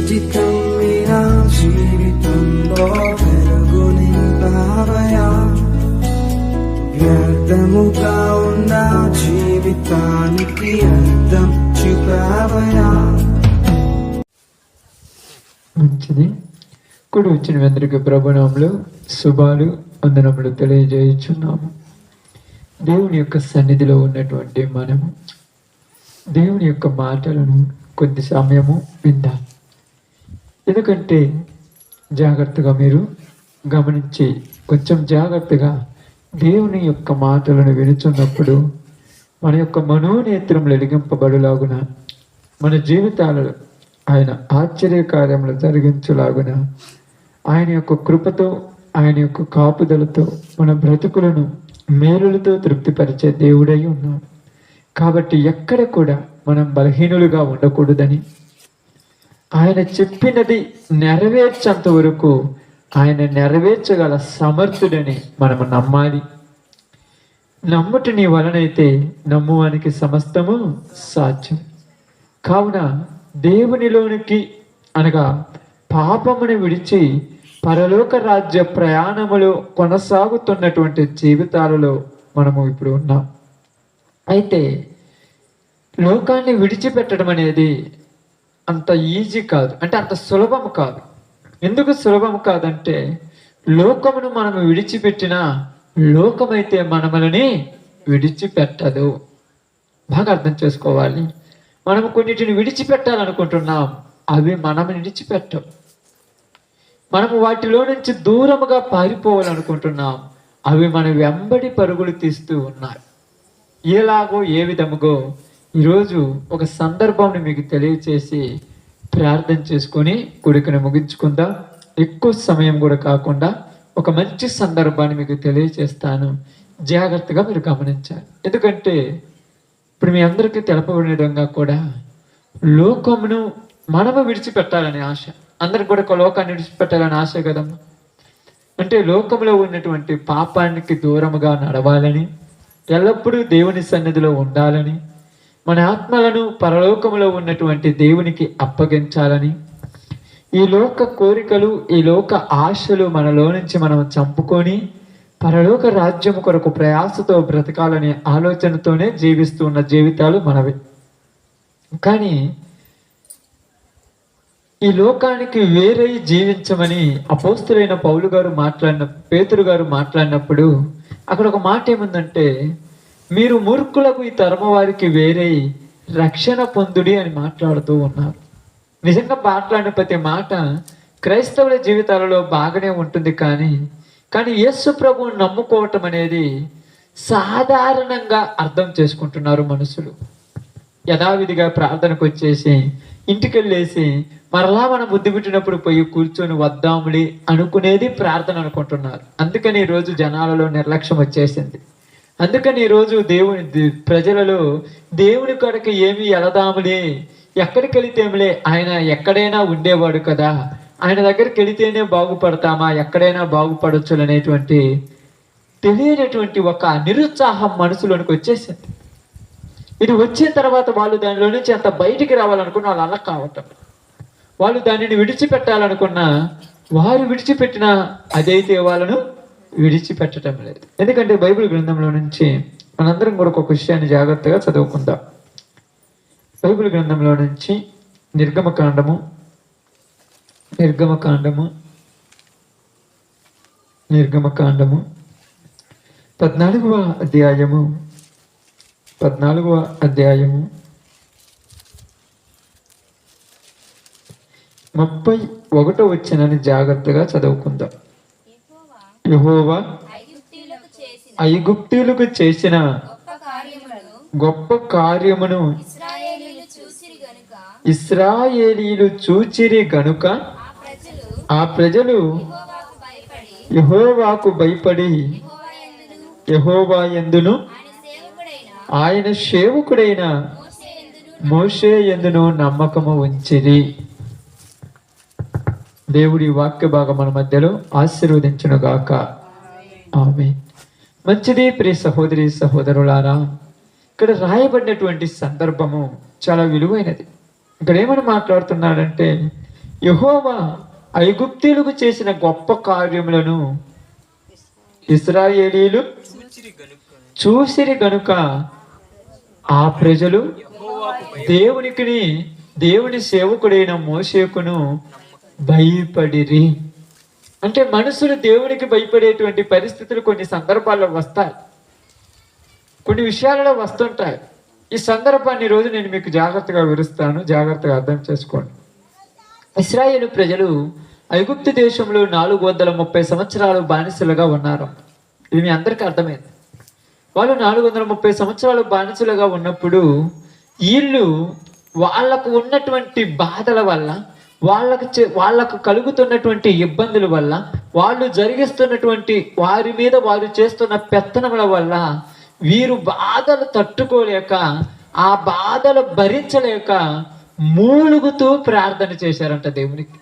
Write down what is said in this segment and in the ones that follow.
జీవితం మీరా జీవితంలో వెలుగు నింపావయా, వ్యర్థముగా ఉన్న జీవితానికి అర్థం చూపావయా. మంచిది. కూడి వచ్చిన అందరికీ ప్రభునామములు శుభాలు వందనములు తెలియజేయుచున్నాము. దేవుని యొక్క సన్నిధిలో ఉన్నటువంటి మనము దేవుని యొక్క మాటలను కొద్ది సమయము విందాం. ఎందుకంటే జాగ్రత్తగా మీరు గమనించి కొంచెం జాగ్రత్తగా దేవుని యొక్క మాటలను వినుచున్నప్పుడు మన యొక్క మనోనేత్రములు వెలిగింపబడులాగున, మన జీవితాలలో ఆయన ఆశ్చర్యకార్యములు జరిగించులాగున, ఆయన యొక్క కృపతో ఆయన యొక్క కాపుదలతో మన బ్రతుకులను మేలులతో తృప్తిపరిచే దేవుడై ఉన్నాడు. కాబట్టి ఎక్కడ కూడా మనం బలహీనులుగా ఉండకూడదని, ఆయన చెప్పినది నెరవేర్చేంత వరకు ఆయన నెరవేర్చగల సమర్థుడని మనము నమ్మాలి. నమ్ముట నీ వలనైతే నమ్మువానికి సమస్తము సాధ్యం. కావున దేవునిలోనికి అనగా పాపమును విడిచి పరలోక రాజ్య ప్రయాణములో కొనసాగుతున్నటువంటి జీవితాలలో మనము ఇప్పుడు ఉన్నాం. అయితే లోకాన్ని విడిచిపెట్టడం అనేది అంత ఈజీ కాదు, అంటే అంత సులభం కాదు. ఎందుకు సులభం కాదంటే లోకమును మనము విడిచిపెట్టినా లోకమైతే మనమని విడిచిపెట్టదు. బాగా అర్థం చేసుకోవాలి. మనము కొన్నిటిని విడిచిపెట్టాలనుకుంటున్నాం, అవి మనం విడిచిపెట్టం. మనము వాటిలో నుంచి దూరముగా పారిపోవాలనుకుంటున్నాం, అవి మన వెంబడి పరుగులు తీస్తూ ఉన్నాయి. ఎలాగో ఏ విధముగో ఈరోజు ఒక సందర్భంని మీకు తెలియచేసి ప్రార్థన చేసుకొని కొడుకుని ముగించుకుందాం. ఎక్కువ సమయం కూడా కాకుండా ఒక మంచి సందర్భాన్ని మీకు తెలియచేస్తాను. జాగ్రత్తగా మీరు గమనించాలి. ఎందుకంటే ఇప్పుడు మీ అందరికీ తెలపబడిన విధంగా కూడా లోకమును మనము విడిచిపెట్టాలనే ఆశ, అందరికి కూడా ఒక లోకాన్ని విడిచిపెట్టాలని ఆశ కదమ్మా. అంటే లోకంలో ఉన్నటువంటి పాపానికి దూరముగా నడవాలని, ఎల్లప్పుడూ దేవుని సన్నిధిలో ఉండాలని, మన ఆత్మలను పరలోకములో ఉన్నటువంటి దేవునికి అప్పగించాలని, ఈ లోక కోరికలు ఈ లోక ఆశలు మనలో నుంచి మనం చంపుకొని పరలోక రాజ్యం కొరకు ప్రయాసతో బ్రతకాలనే ఆలోచనతోనే జీవిస్తున్న జీవితాలు మనవి. కానీ ఈ లోకానికి వేరై జీవించమని అపోస్తులైన పౌలు గారు పేతురు గారు మాట్లాడినప్పుడు అక్కడ ఒక మాట ఏముందంటే, మీరు మూర్ఖులకు ఈ తరమ వారికి వేరై రక్షణ పొందుడి అని మాట్లాడుతూ ఉన్నారు. నిజంగా మాట్లాడిన ప్రతి మాట క్రైస్తవుల జీవితాలలో బాగానే ఉంటుంది. కానీ యేసు ప్రభువుని నమ్ముకోవటం అనేది సాధారణంగా అర్థం చేసుకుంటున్నారు మనుషులు. యథావిధిగా ప్రార్థనకు వచ్చేసి ఇంటికి వెళ్ళేసి మరలా మన బుద్ధి పుట్టినప్పుడు పోయి కూర్చొని వద్దాములే అనుకునేది ప్రార్థన అనుకుంటున్నారు. అందుకని ఈరోజు జనాలలో నిర్లక్ష్యం వచ్చేసింది. అందుకని ఈరోజు ప్రజలలో దేవుని కొరకు ఏమి వెళదాములే, ఎక్కడికి వెళితేములే, ఆయన ఎక్కడైనా ఉండేవాడు కదా, ఆయన దగ్గరికి వెళితేనే బాగుపడతామా, ఎక్కడైనా బాగుపడవచ్చు అనేటువంటి తెలియనటువంటి ఒక నిరుత్సాహం మనసులోనికి వచ్చేసింది. ఇది వచ్చిన తర్వాత వాళ్ళు దానిలో నుంచి అంత బయటికి రావాలనుకున్న వాళ్ళు అలా కావటం, వాళ్ళు దానిని విడిచిపెట్టాలనుకున్న వారు విడిచిపెట్టిన అదైతే వాళ్ళను విడిచిపెట్టడం లేదు. ఎందుకంటే బైబిల్ గ్రంథంలో నుంచి మనందరం కూడా ఒక విషయాన్ని జాగ్రత్తగా చదువుకుందాం. బైబిల్ గ్రంథంలో నుంచి నిర్గమకాండము 14వ అధ్యాయము 31వ వచనాన్ని జాగ్రత్తగా చదువుకుందాం. యెహోవా ఐగుప్తీయులకు చేసిన గొప్ప కార్యమును ఇశ్రాయేలీయులు చూచిరి గనుక ఆ ప్రజలు యెహోవాకు భయపడి యెహోవా యందును ఆయన సేవకుడైన మోషే యందును నమ్మకము ఉంచిరి. దేవుడి వాక్య భాగం మన మధ్యలో ఆశీర్వదించును గాక. ఆమేన్. మంచిది. ప్రియ సహోదరి సహోదరులారా, ఇక్కడ రాయబడినటువంటి సందర్భము చాలా విలువైనది. ఇక్కడ ఏమని మాట్లాడుతున్నాడంటే, యెహోవా ఐగుప్తీయులకు చేసిన గొప్ప కార్యములను ఇశ్రాయేలీయులు చూసిరి గనుక ఆ ప్రజలు దేవుని సేవకుడైన మోషేకును భయపడిరి. అంటే మనుషులు దేవునికి భయపడేటువంటి పరిస్థితులు కొన్ని సందర్భాల్లో వస్తాయి, కొన్ని విషయాలలో వస్తుంటాయి. ఈ సందర్భాన్ని ఈరోజు నేను మీకు జాగ్రత్తగా వివరిస్తాను, జాగ్రత్తగా అర్థం చేసుకోండి. ఇశ్రాయేలు ప్రజలు ఐగుప్తు దేశంలో 430 సంవత్సరాలు బానిసలుగా ఉన్నారు. ఇది మీ అందరికీ అర్థమైంది. వాళ్ళు 430 సంవత్సరాలు బానిసలుగా ఉన్నప్పుడు వీళ్ళు వాళ్ళకు ఉన్నటువంటి బాధల వల్ల, వాళ్ళకు కలుగుతున్నటువంటి ఇబ్బందుల వల్ల, వాళ్ళు జరిగిస్తున్నటువంటి వారి మీద వారు చేస్తున్న పెత్తనముల వల్ల వీరు బాధలు తట్టుకోలేక, ఆ బాధలు భరించలేక మూలుగుతూ ప్రార్థన చేశారంట దేవునికి.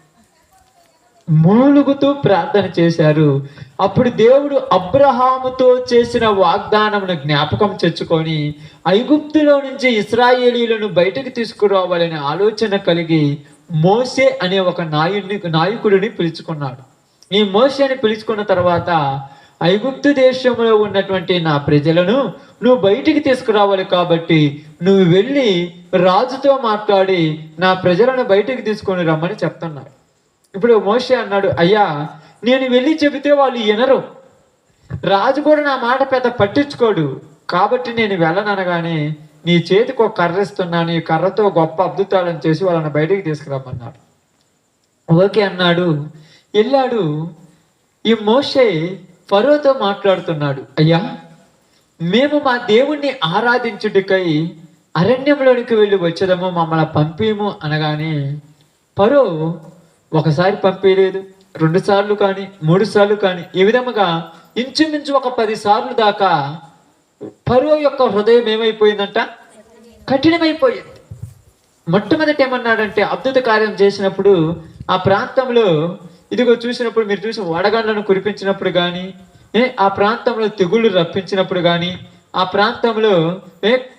మూలుగుతూ ప్రార్థన చేశారు. అప్పుడు దేవుడు అబ్రహాముతో చేసిన వాగ్దానమును జ్ఞాపకం తెచ్చుకొని ఐగుప్తులో నుంచి ఇశ్రాయేలీయులను బయటకు తీసుకురావాలనే ఆలోచన కలిగి మోషే అనే ఒక నాయకుడిని పిలుచుకున్నాడు. ఈ మోషేని పిలుచుకున్న తర్వాత ఐగుప్తు దేశంలో ఉన్నటువంటి నా ప్రజలను నువ్వు బయటికి తీసుకురావాలి, కాబట్టి నువ్వు వెళ్ళి రాజుతో మాట్లాడి నా ప్రజలను బయటికి తీసుకొని రమ్మని చెప్తున్నాడు. ఇప్పుడు మోషే అన్నాడు, అయ్యా నేను వెళ్ళి చెబితే వాళ్ళు వినరు, రాజు కూడా నా మాట పెద్ద పట్టించుకోడు, కాబట్టి నేను వెళ్ళననగానే నీ చేతికి ఒక కర్ర ఇస్తున్నాను, ఈ కర్రతో గొప్ప అద్భుతాలను చేసి వాళ్ళని బయటికి తీసుకురమ్మన్నాడు. ఓకే అన్నాడు. వెళ్ళాడు. ఈ మోషే ఫరోతో మాట్లాడుతున్నాడు, అయ్యా మేము మా దేవుణ్ణి ఆరాధించుటకై అరణ్యంలోనికి వెళ్ళి వచ్చేదము, మమ్మల్ని పంపేము అనగానే ఫరో ఒకసారి పంపేయలేదు, 2 సార్లు కానీ 3 సార్లు కానీ ఈ విధముగా ఇంచుమించు ఒక 10 సార్లు దాకా ఫరో యొక్క హృదయం ఏమైపోయిందంట, కఠినమైపోయింది. మొట్టమొదటి ఏమన్నాడంటే, అద్భుత కార్యం చేసినప్పుడు ఆ ప్రాంతంలో ఇదిగో చూసినప్పుడు, మీరు చూసి వడగండ్లను కురిపించినప్పుడు కానీ, ఆ ప్రాంతంలో తెగుళ్ళు రప్పించినప్పుడు కానీ, ఆ ప్రాంతంలో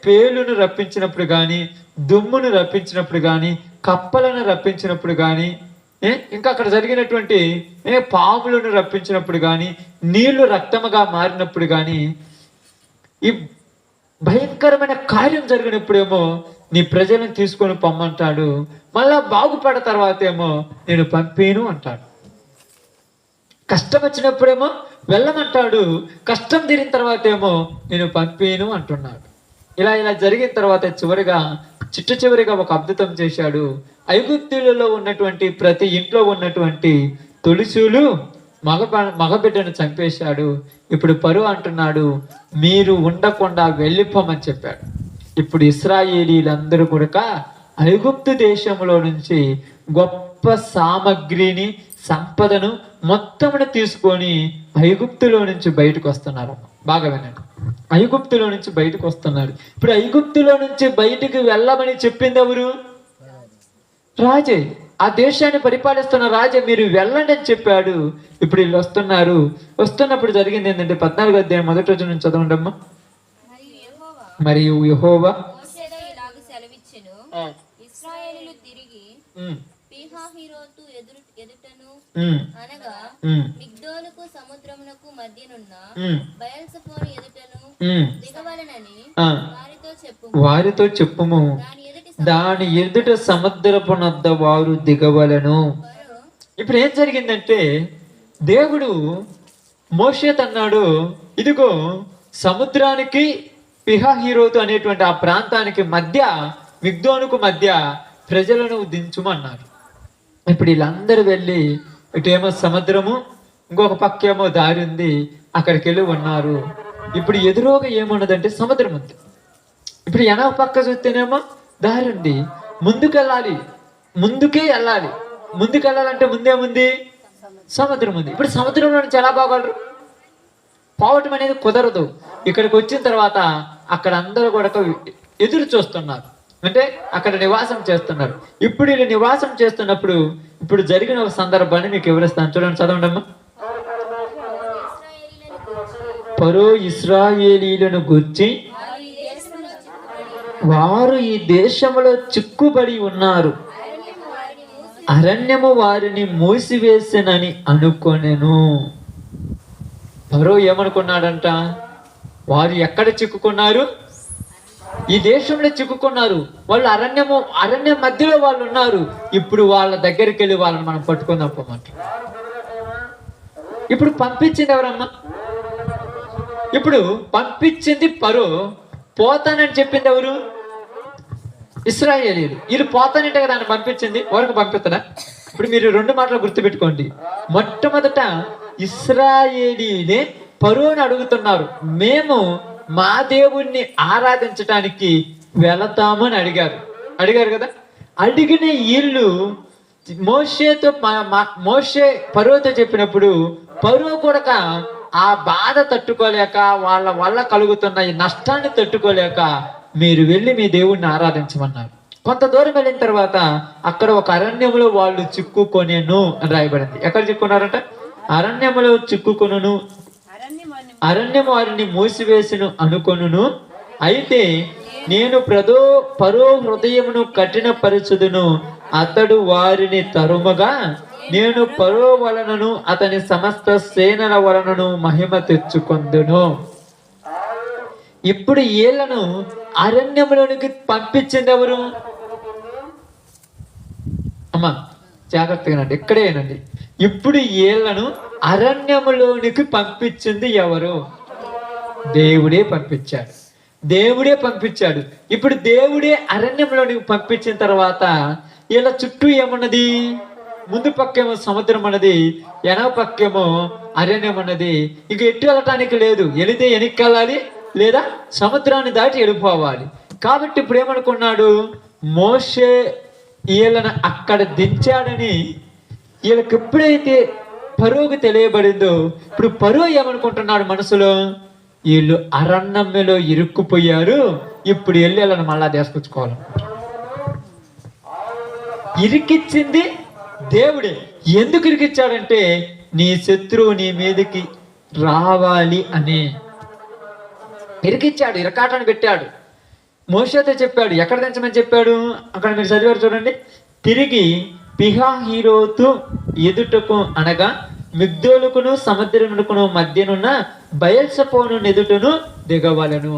పేలును రప్పించినప్పుడు కానీ, దుమ్మును రప్పించినప్పుడు కానీ, కప్పలను రప్పించినప్పుడు కానీ, ఇంకా అక్కడ జరిగినటువంటి పాములను రప్పించినప్పుడు కానీ, నీళ్లు రక్తముగా మారినప్పుడు కానీ, ఈ భయంకరమైన కార్యం జరిగినప్పుడేమో నీ ప్రజలను తీసుకొని పొమ్మంటాడు. మళ్ళా బాగుపడ తర్వాత ఏమో నేను పంపేను అంటాడు. కష్టం వచ్చినప్పుడేమో వెళ్ళమంటాడు, కష్టం తీరిన తర్వాత ఏమో నేను పంపేను అంటున్నాడు. ఇలా జరిగిన తర్వాత చివరిగా ఒక అద్భుతం చేశాడు. ఐగుప్తులలో ఉన్నటువంటి ప్రతి ఇంట్లో ఉన్నటువంటి తొలిచూలు మగబిడ్డను చంపేశాడు. ఇప్పుడు ఫరో అంటున్నాడు, మీరు ఉండకుండా వెళ్ళిపోమని చెప్పాడు. ఇప్పుడు ఇశ్రాయేలీలందరూ కూడా ఐగుప్తు దేశంలో నుంచి గొప్ప సామగ్రిని, సంపదను మొత్తమును తీసుకొని ఐగుప్తులో నుంచి బయటకు వస్తున్నారు. బాగా వినండి, ఐగుప్తులో నుంచి బయటకు వస్తున్నారు. ఇప్పుడు ఐగుప్తులో నుంచి బయటికి వెళ్ళమని చెప్పింది ఎవరు? రాజే. ఆ దేశాన్ని పరిపాలిస్తున్న రాజే మీరు వెళ్ళండి అని చెప్పాడు. ఇప్పుడు వీళ్ళు వస్తున్నారు. వస్తున్నప్పుడు జరిగింది ఏంటంటే 14వ అధ్యాయం 1వ వచనం నుంచి చదవండమ్మా. మరియు యెహోవా ఇశ్రాయేలీయులు తిరిగి పీహహీరోతు ఎదుటను అనగా మిగ్దోలుకు సముద్రమునకు మధ్యనున్న బయల్సెఫోను ఎదుటను దిగవలెనని వారితో చెప్పుము. దాని ఎదుట సముద్రపునద్ద వారు దిగవలను. ఇప్పుడు ఏం జరిగిందంటే, దేవుడు మోషేతో అన్నాడు, ఇదిగో సముద్రానికి పిహహీరోతు అనేటువంటి ఆ ప్రాంతానికి మధ్య, మిగ్దోనుకు మధ్య ప్రజలను దించుమన్నారు. ఇప్పుడు వీళ్ళందరూ వెళ్ళి, ఇటేమో సముద్రము, ఇంకొక పక్కేమో దారి ఉంది, అక్కడికి వెళ్ళి ఉన్నారు. ఇప్పుడు ఎదురుగా ఏమున్నదంటే సముద్రం ఉంది. ఇప్పుడు వెనక పక్క చూస్తేనేమో దారి ఉంది, ముందుకే వెళ్ళాలి. ముందుకెళ్ళాలంటే ముందేముంది? సముద్రం ఉంది. ఇప్పుడు సముద్రంలో నుంచి ఎలా పోగలరు? పోవటం అనేది కుదరదు. ఇక్కడికి వచ్చిన తర్వాత అక్కడ అందరూ కూడా ఎదురు చూస్తున్నారు, అంటే అక్కడ నివాసం చేస్తున్నారు. ఇప్పుడు వీళ్ళు నివాసం చేస్తున్నప్పుడు ఇప్పుడు జరిగిన ఒక సందర్భాన్ని మీకు వివరిస్తాను, చూడండి, చదవండి అమ్మా. ఫరో ఇశ్రాయేలీయులను గూర్చి వారు ఈ దేశంలో చిక్కుబడి ఉన్నారు, అరణ్యము వారిని మూసివేసెనని అనుకొనెను. ఫరో ఏమనుకున్నాడంట? వారు ఎక్కడ చిక్కుకున్నారు? ఈ దేశంలో చిక్కుకున్నారు. వాళ్ళు అరణ్యం మధ్యలో వాళ్ళు ఉన్నారు. ఇప్పుడు వాళ్ళ దగ్గరికి వెళ్ళి వాళ్ళని మనం పట్టుకుందాం పోమంట. ఇప్పుడు పంపించింది ఎవరమ్మా? ఇప్పుడు పంపించింది ఫరో. పోతానని చెప్పింది ఎవరు? ఇశ్రాయేలీయులు. వీళ్ళు పోతానంటే కదా ఆయన పంపించింది. ఎవరికి పంపిస్తాడా? ఇప్పుడు మీరు 2 మాటలు గుర్తుపెట్టుకోండి. మొట్టమొదట ఇశ్రాయేలీయులే ఫరోని అడుగుతున్నారు, మేము మా దేవుణ్ణి ఆరాధించటానికి వెళతామని అడిగారు కదా. అడిగిన వీళ్ళు మోషే ఫరోతో చెప్పినప్పుడు ఫరో కూడా ఆ బాధ తట్టుకోలేక, వాళ్ళ వల్ల కలుగుతున్న ఈ నష్టాన్ని తట్టుకోలేక మీరు వెళ్ళి మీ దేవుణ్ణి ఆరాధించమన్నారు. కొంత దూరం వెళ్ళిన తర్వాత అక్కడ ఒక అరణ్యంలో వాళ్ళు చిక్కుకొనేను అని రాయబడింది. ఎక్కడ చిక్కుకున్నారంట? అరణ్యములో చిక్కుకొనును, అరణ్యము వారిని మూసివేసును అనుకొనును. అయితే నేను ఫరో హృదయమును కఠినపరచుదును, అతడు వారిని తరుమగా నేను ఫరో వలనను అతని సమస్త సేనల వలనను మహిమ తెచ్చుకొందును. ఇప్పుడు వీళ్ళను అరణ్యంలోనికి పంపించింది ఎవరు? అమ్మా జాగ్రత్తగానండి, ఇక్కడేనండి. ఇప్పుడు వీళ్ళను అరణ్యములోనికి పంపించింది ఎవరు? దేవుడే పంపించాడు. ఇప్పుడు దేవుడే అరణ్యంలోనికి పంపించిన తర్వాత వీళ్ళ చుట్టూ ఏమన్నది? ముందు పక్కేమో సముద్రం అన్నది, ఎనవ పక్కేమో అరణ్యం అన్నది. ఇక ఎటు వెళ్ళటానికి లేదు. వెళితే వెనక్కి వెళ్ళాలి, లేదా సముద్రాన్ని దాటి వెళ్ళిపోవాలి. కాబట్టి ఇప్పుడు ఏమనుకున్నాడు? మోషే వీళ్ళని అక్కడ దించాడని వీళ్ళకి ఎప్పుడైతే ఫరోకు తెలియబడిందో, ఇప్పుడు ఫరో ఏమనుకుంటున్నాడు మనసులో? వీళ్ళు అరణ్యంలో ఇరుక్కుపోయారు, ఇప్పుడు వెళ్ళి వీళ్ళని మళ్ళా తీసుకొచ్చుకోవాలి. ఇరికిచ్చింది దేవుడే. ఎందుకు ఇరికిచ్చాడంటే నీ శత్రువు నీ మీదకి రావాలి అని ఇరికిచ్చాడు, ఇరకాటాన్ని పెట్టాడు. మోషేతో చెప్పాడు, ఎక్కడ దించమని చెప్పాడు? అక్కడ మీరు చదివారు చూడండి. తిరిగి పిహాహీరోతు ఎదుటకు అనగా మిగ్దోలుకును సముద్రమునకును మధ్యనున్న బయల్సపోను ఎదుటను దిగవలను.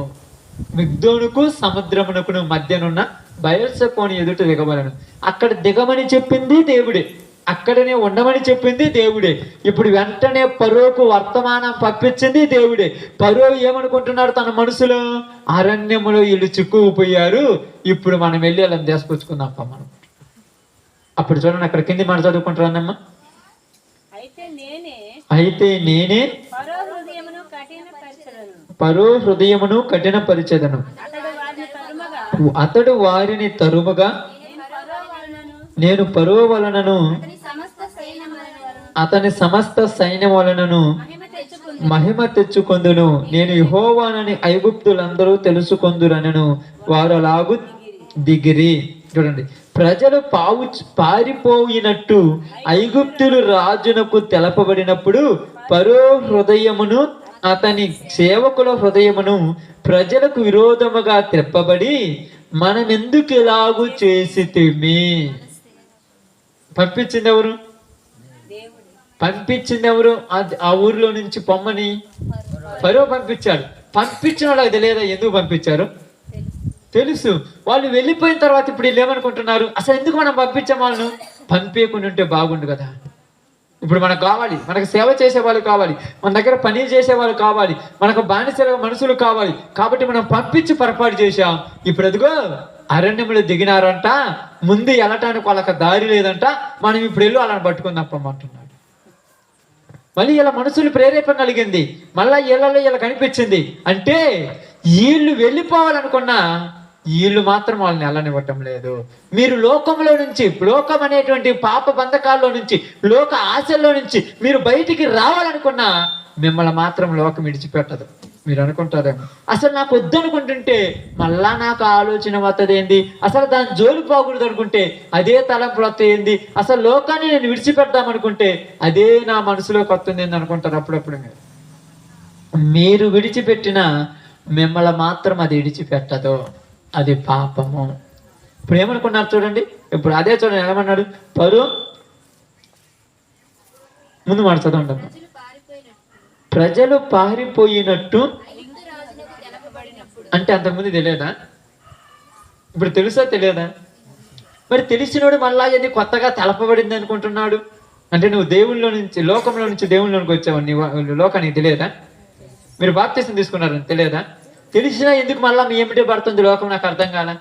మిగ్దోనుకు సముద్రమునకును మధ్యనున్న బయల్సపోను ఎదుట దిగవలను. అక్కడ దిగమని చెప్పింది దేవుడే, అక్కడనే ఉండమని చెప్పింది దేవుడే. ఇప్పుడు వెంటనే ఫరోకు వర్తమానం పంపించింది దేవుడే. ఫరో ఏమనుకుంటున్నాడు తన మనసులో? అరణ్యములో వీళ్ళు చిక్కుకుపోయారు, ఇప్పుడు మనం వెళ్ళి వాళ్ళని తీసుకొచ్చుకుందాం మనం. అప్పుడు చూడండి, అక్కడ కింది మాట చదువుకుంటారన్నమ్మా. అయితే నేనే ఫరో హృదయమును కఠినపరిచెదను, అతడు వారిని తరుమగా నేను ఫరో వలనను అతని సమస్త సైన్యం వలనను మహిమ తెచ్చుకొందును. నేను యెహోవానని ఐగుప్తులందరూ తెలుసుకొందురనను వారు అలాగు దిగిరి. చూడండి, ప్రజలు పారిపోయినట్టు ఐగుప్తులు రాజునకు తెలపబడినప్పుడు ఫరో హృదయమును అతని సేవకుల హృదయమును ప్రజలకు విరోధముగా త్రెప్పబడి మనం ఎందుకు ఇలాగూ చేసితిమి? పంపించింది ఎవరు? ఆ ఊర్లో నుంచి పొమ్మని ఫరో పంపించాడు. పంపించిన వాళ్ళకి తెలియదా ఎందుకు పంపించారు? తెలుసు. వాళ్ళు వెళ్ళిపోయిన తర్వాత ఇప్పుడు వీళ్ళు ఏమనుకుంటున్నారు? అసలు ఎందుకు మనం పంపించాం వాళ్ళను? పంపేయకుండా ఉంటే బాగుండు కదా. ఇప్పుడు మనకు కావాలి, మనకు సేవ చేసే వాళ్ళు కావాలి, మన దగ్గర పని చేసే వాళ్ళు కావాలి, మనకు బానిసల మనుషులు కావాలి. కాబట్టి మనం పంపించి పొరపాటు చేశాం. ఇప్పుడు అదిగో అరణ్యములు దిగినారంట, ముందు వెళ్ళటానికి వాళ్ళకి దారి లేదంట, మనం ఇప్పుడు వెళ్ళి వాళ్ళని పట్టుకుందామంటున్నాడు. మళ్ళీ ఇలా మనుషులు ప్రేరేపణ కలిగింది, మళ్ళీ వీళ్ళలో కనిపించింది. అంటే వీళ్ళు వెళ్ళిపోవాలనుకున్నా వీళ్ళు మాత్రం వాళ్ళని వెళ్ళనివ్వటం లేదు. మీరు లోకంలో నుంచి, లోకం అనేటువంటి పాప బంధకాల్లో నుంచి, లోక ఆశల్లో నుంచి మీరు బయటికి రావాలనుకున్నా మిమ్మల్ని మాత్రం లోకం విడిచిపెట్టదు. మీరు అనుకుంటారేమో, అసలు నాకు వద్దనుకుంటుంటే మళ్ళా నాకు ఆలోచన వస్తుంది ఏంది, అసలు దాని జోలి పోకూడదు అనుకుంటే అదే తలంపులు వస్తాయింది, అసలు లోకాన్ని నేను విడిచిపెడదామనుకుంటే అదే నా మనసులోకి వస్తుంది ఏంది అనుకుంటారు. అప్పుడప్పుడు మీరు విడిచిపెట్టిన మిమ్మల్ని మాత్రం అది విడిచిపెట్టదు, అది పాపము. ఇప్పుడు ఏమనుకున్నారు చూడండి, ఇప్పుడు అదే చూడండి ఏమన్నాడు, పరు ముందు మాట చదవండి. ప్రజలు పారిపోయినట్టు ఐగుప్తు రాజునకు తెలపబడినప్పుడు అంటే అంతకుముందు తెలియదా? ఇప్పుడు తెలుసా తెలియదా? మరి తెలిసినోడు మళ్ళా ఇది కొత్తగా తెలపబడింది అనుకుంటున్నాడు అంటే నువ్వు దేవుళ్ళలో నుంచి లోకంలో నుంచి దేవుళ్ళలోనికి వచ్చావు, నీ లోకానికి తెలియదా? మీరు బాప్తిసం తీసుకున్నారని తెలియదా? తెలిసినా ఎందుకు మళ్ళా మీ ఎమ్మిటే పడుతుంది లోకం? నాకు అర్థం కాల.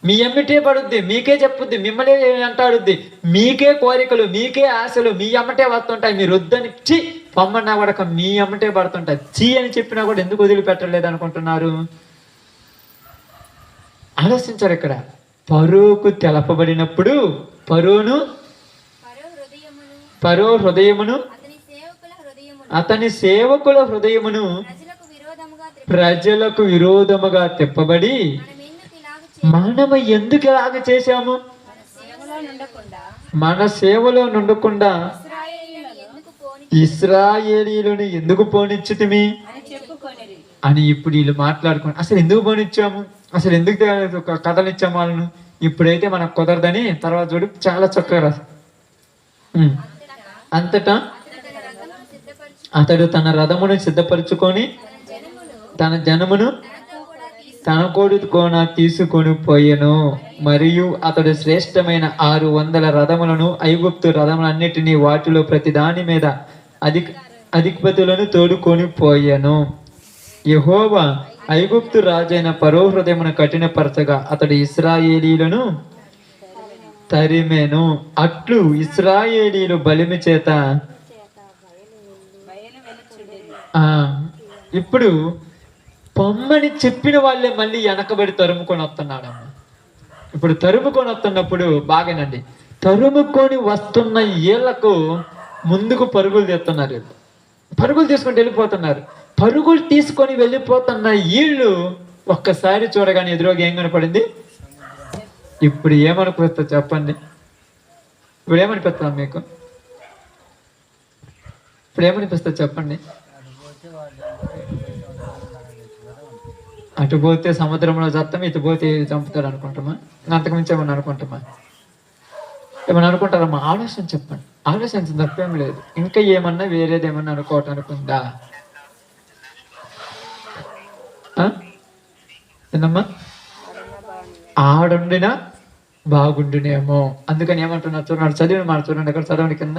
మీ ఎమ్మిటే పడుద్ది, మీకే చెప్పుద్ది, మిమ్మల్ని అంటాడుద్ది, మీకే కోరికలు, మీకే ఆశలు మీ అమ్మటే వస్తుంటాయి. మీరు వద్దని చి పొమ్మన్నా కూడా మీ అమ్మటే పడుతుంటాయి. చీ అని చెప్పినా కూడా ఎందుకు వదిలిపెట్టలేదు అనుకుంటున్నారు? ఆలోచించారు. ఇక్కడ ఫరోకు తెలపబడినప్పుడు ఫరోను ఫరో హృదయమును అతని సేవకుల హృదయమును ప్రజలకు విరోధముగా తిప్పబడి మనము ఎందుకు ఇలాగ చేశాము? మన సేవలో నుండకుండా ఇశ్రాయేలీయులను ఎందుకు పోనిచ్చితిమి అని ఇప్పుడు వీళ్ళు మాట్లాడుకుని అసలు ఎందుకు పోనిచ్చాము, అసలు ఎందుకు కథలు ఇచ్చాము వాళ్ళను, ఇప్పుడైతే మనకు కుదరదని తర్వాత చూడు చాలా చక్కగా రాసు. అంతటా అతడు తన రథమును సిద్ధపరచుకొని తన జనమును తన కొడుకోన తీసుకొని పోయెను. మరియు అతడు శ్రేష్టమైన 600 రథములను ఐగుప్తు రథములన్నిటినీ వాటిలో ప్రతి దాని మీద అధిపతులను తోడుకొని పోయెను. యెహోవా ఐగుప్తు రాజైన ఫరో హృదయమును కఠినపరచగా అతడు ఇశ్రాయేలీయులను తరిమెను. అట్లు ఇశ్రాయేలీయులు బలిమి చేత ఇప్పుడు పొమ్మని చెప్పిన వాళ్ళే మళ్ళీ వెనకబడి తరుముకొని వస్తున్నాడమ్మ. ఇప్పుడు తరుముకొని వస్తున్నప్పుడు బాగానండి, తరుముకొని వస్తున్న వీళ్ళకు ముందుకు పరుగులు తీస్తున్నారు, పరుగులు తీసుకొని వెళ్ళిపోతున్నారు. పరుగులు తీసుకొని వెళ్ళిపోతున్న వీళ్ళు ఒక్కసారి చూడగానే ఎదురుగా ఏం కనపడింది? ఇప్పుడు ఏమనుకొస్తా చెప్పండి? ఇప్పుడు ఏమనిపిస్తా మీకు? ఇప్పుడు ఏమనిపిస్తా చెప్పండి? అటు పోతే సముద్రంలో చస్తాం, ఇటు పోతే చంపుతారు అనుకుంటామా? అంతకుమించి ఏమన్నా అనుకుంటామా? ఏమన్నా అనుకుంటారమ్మా? ఆలోచన చెప్పండి, ఆలోచించిన తప్పేం లేదు. ఇంకా ఏమన్నా వేరేది ఏమన్నా అనుకోవటానికి ఉందా? ఏందమ్మా? ఆడుండినా బాగుండునేమో. అందుకని ఏమంటున్నారు చూడండి, చదివిన మాట చూడండి, అక్కడ చదవండి కింద.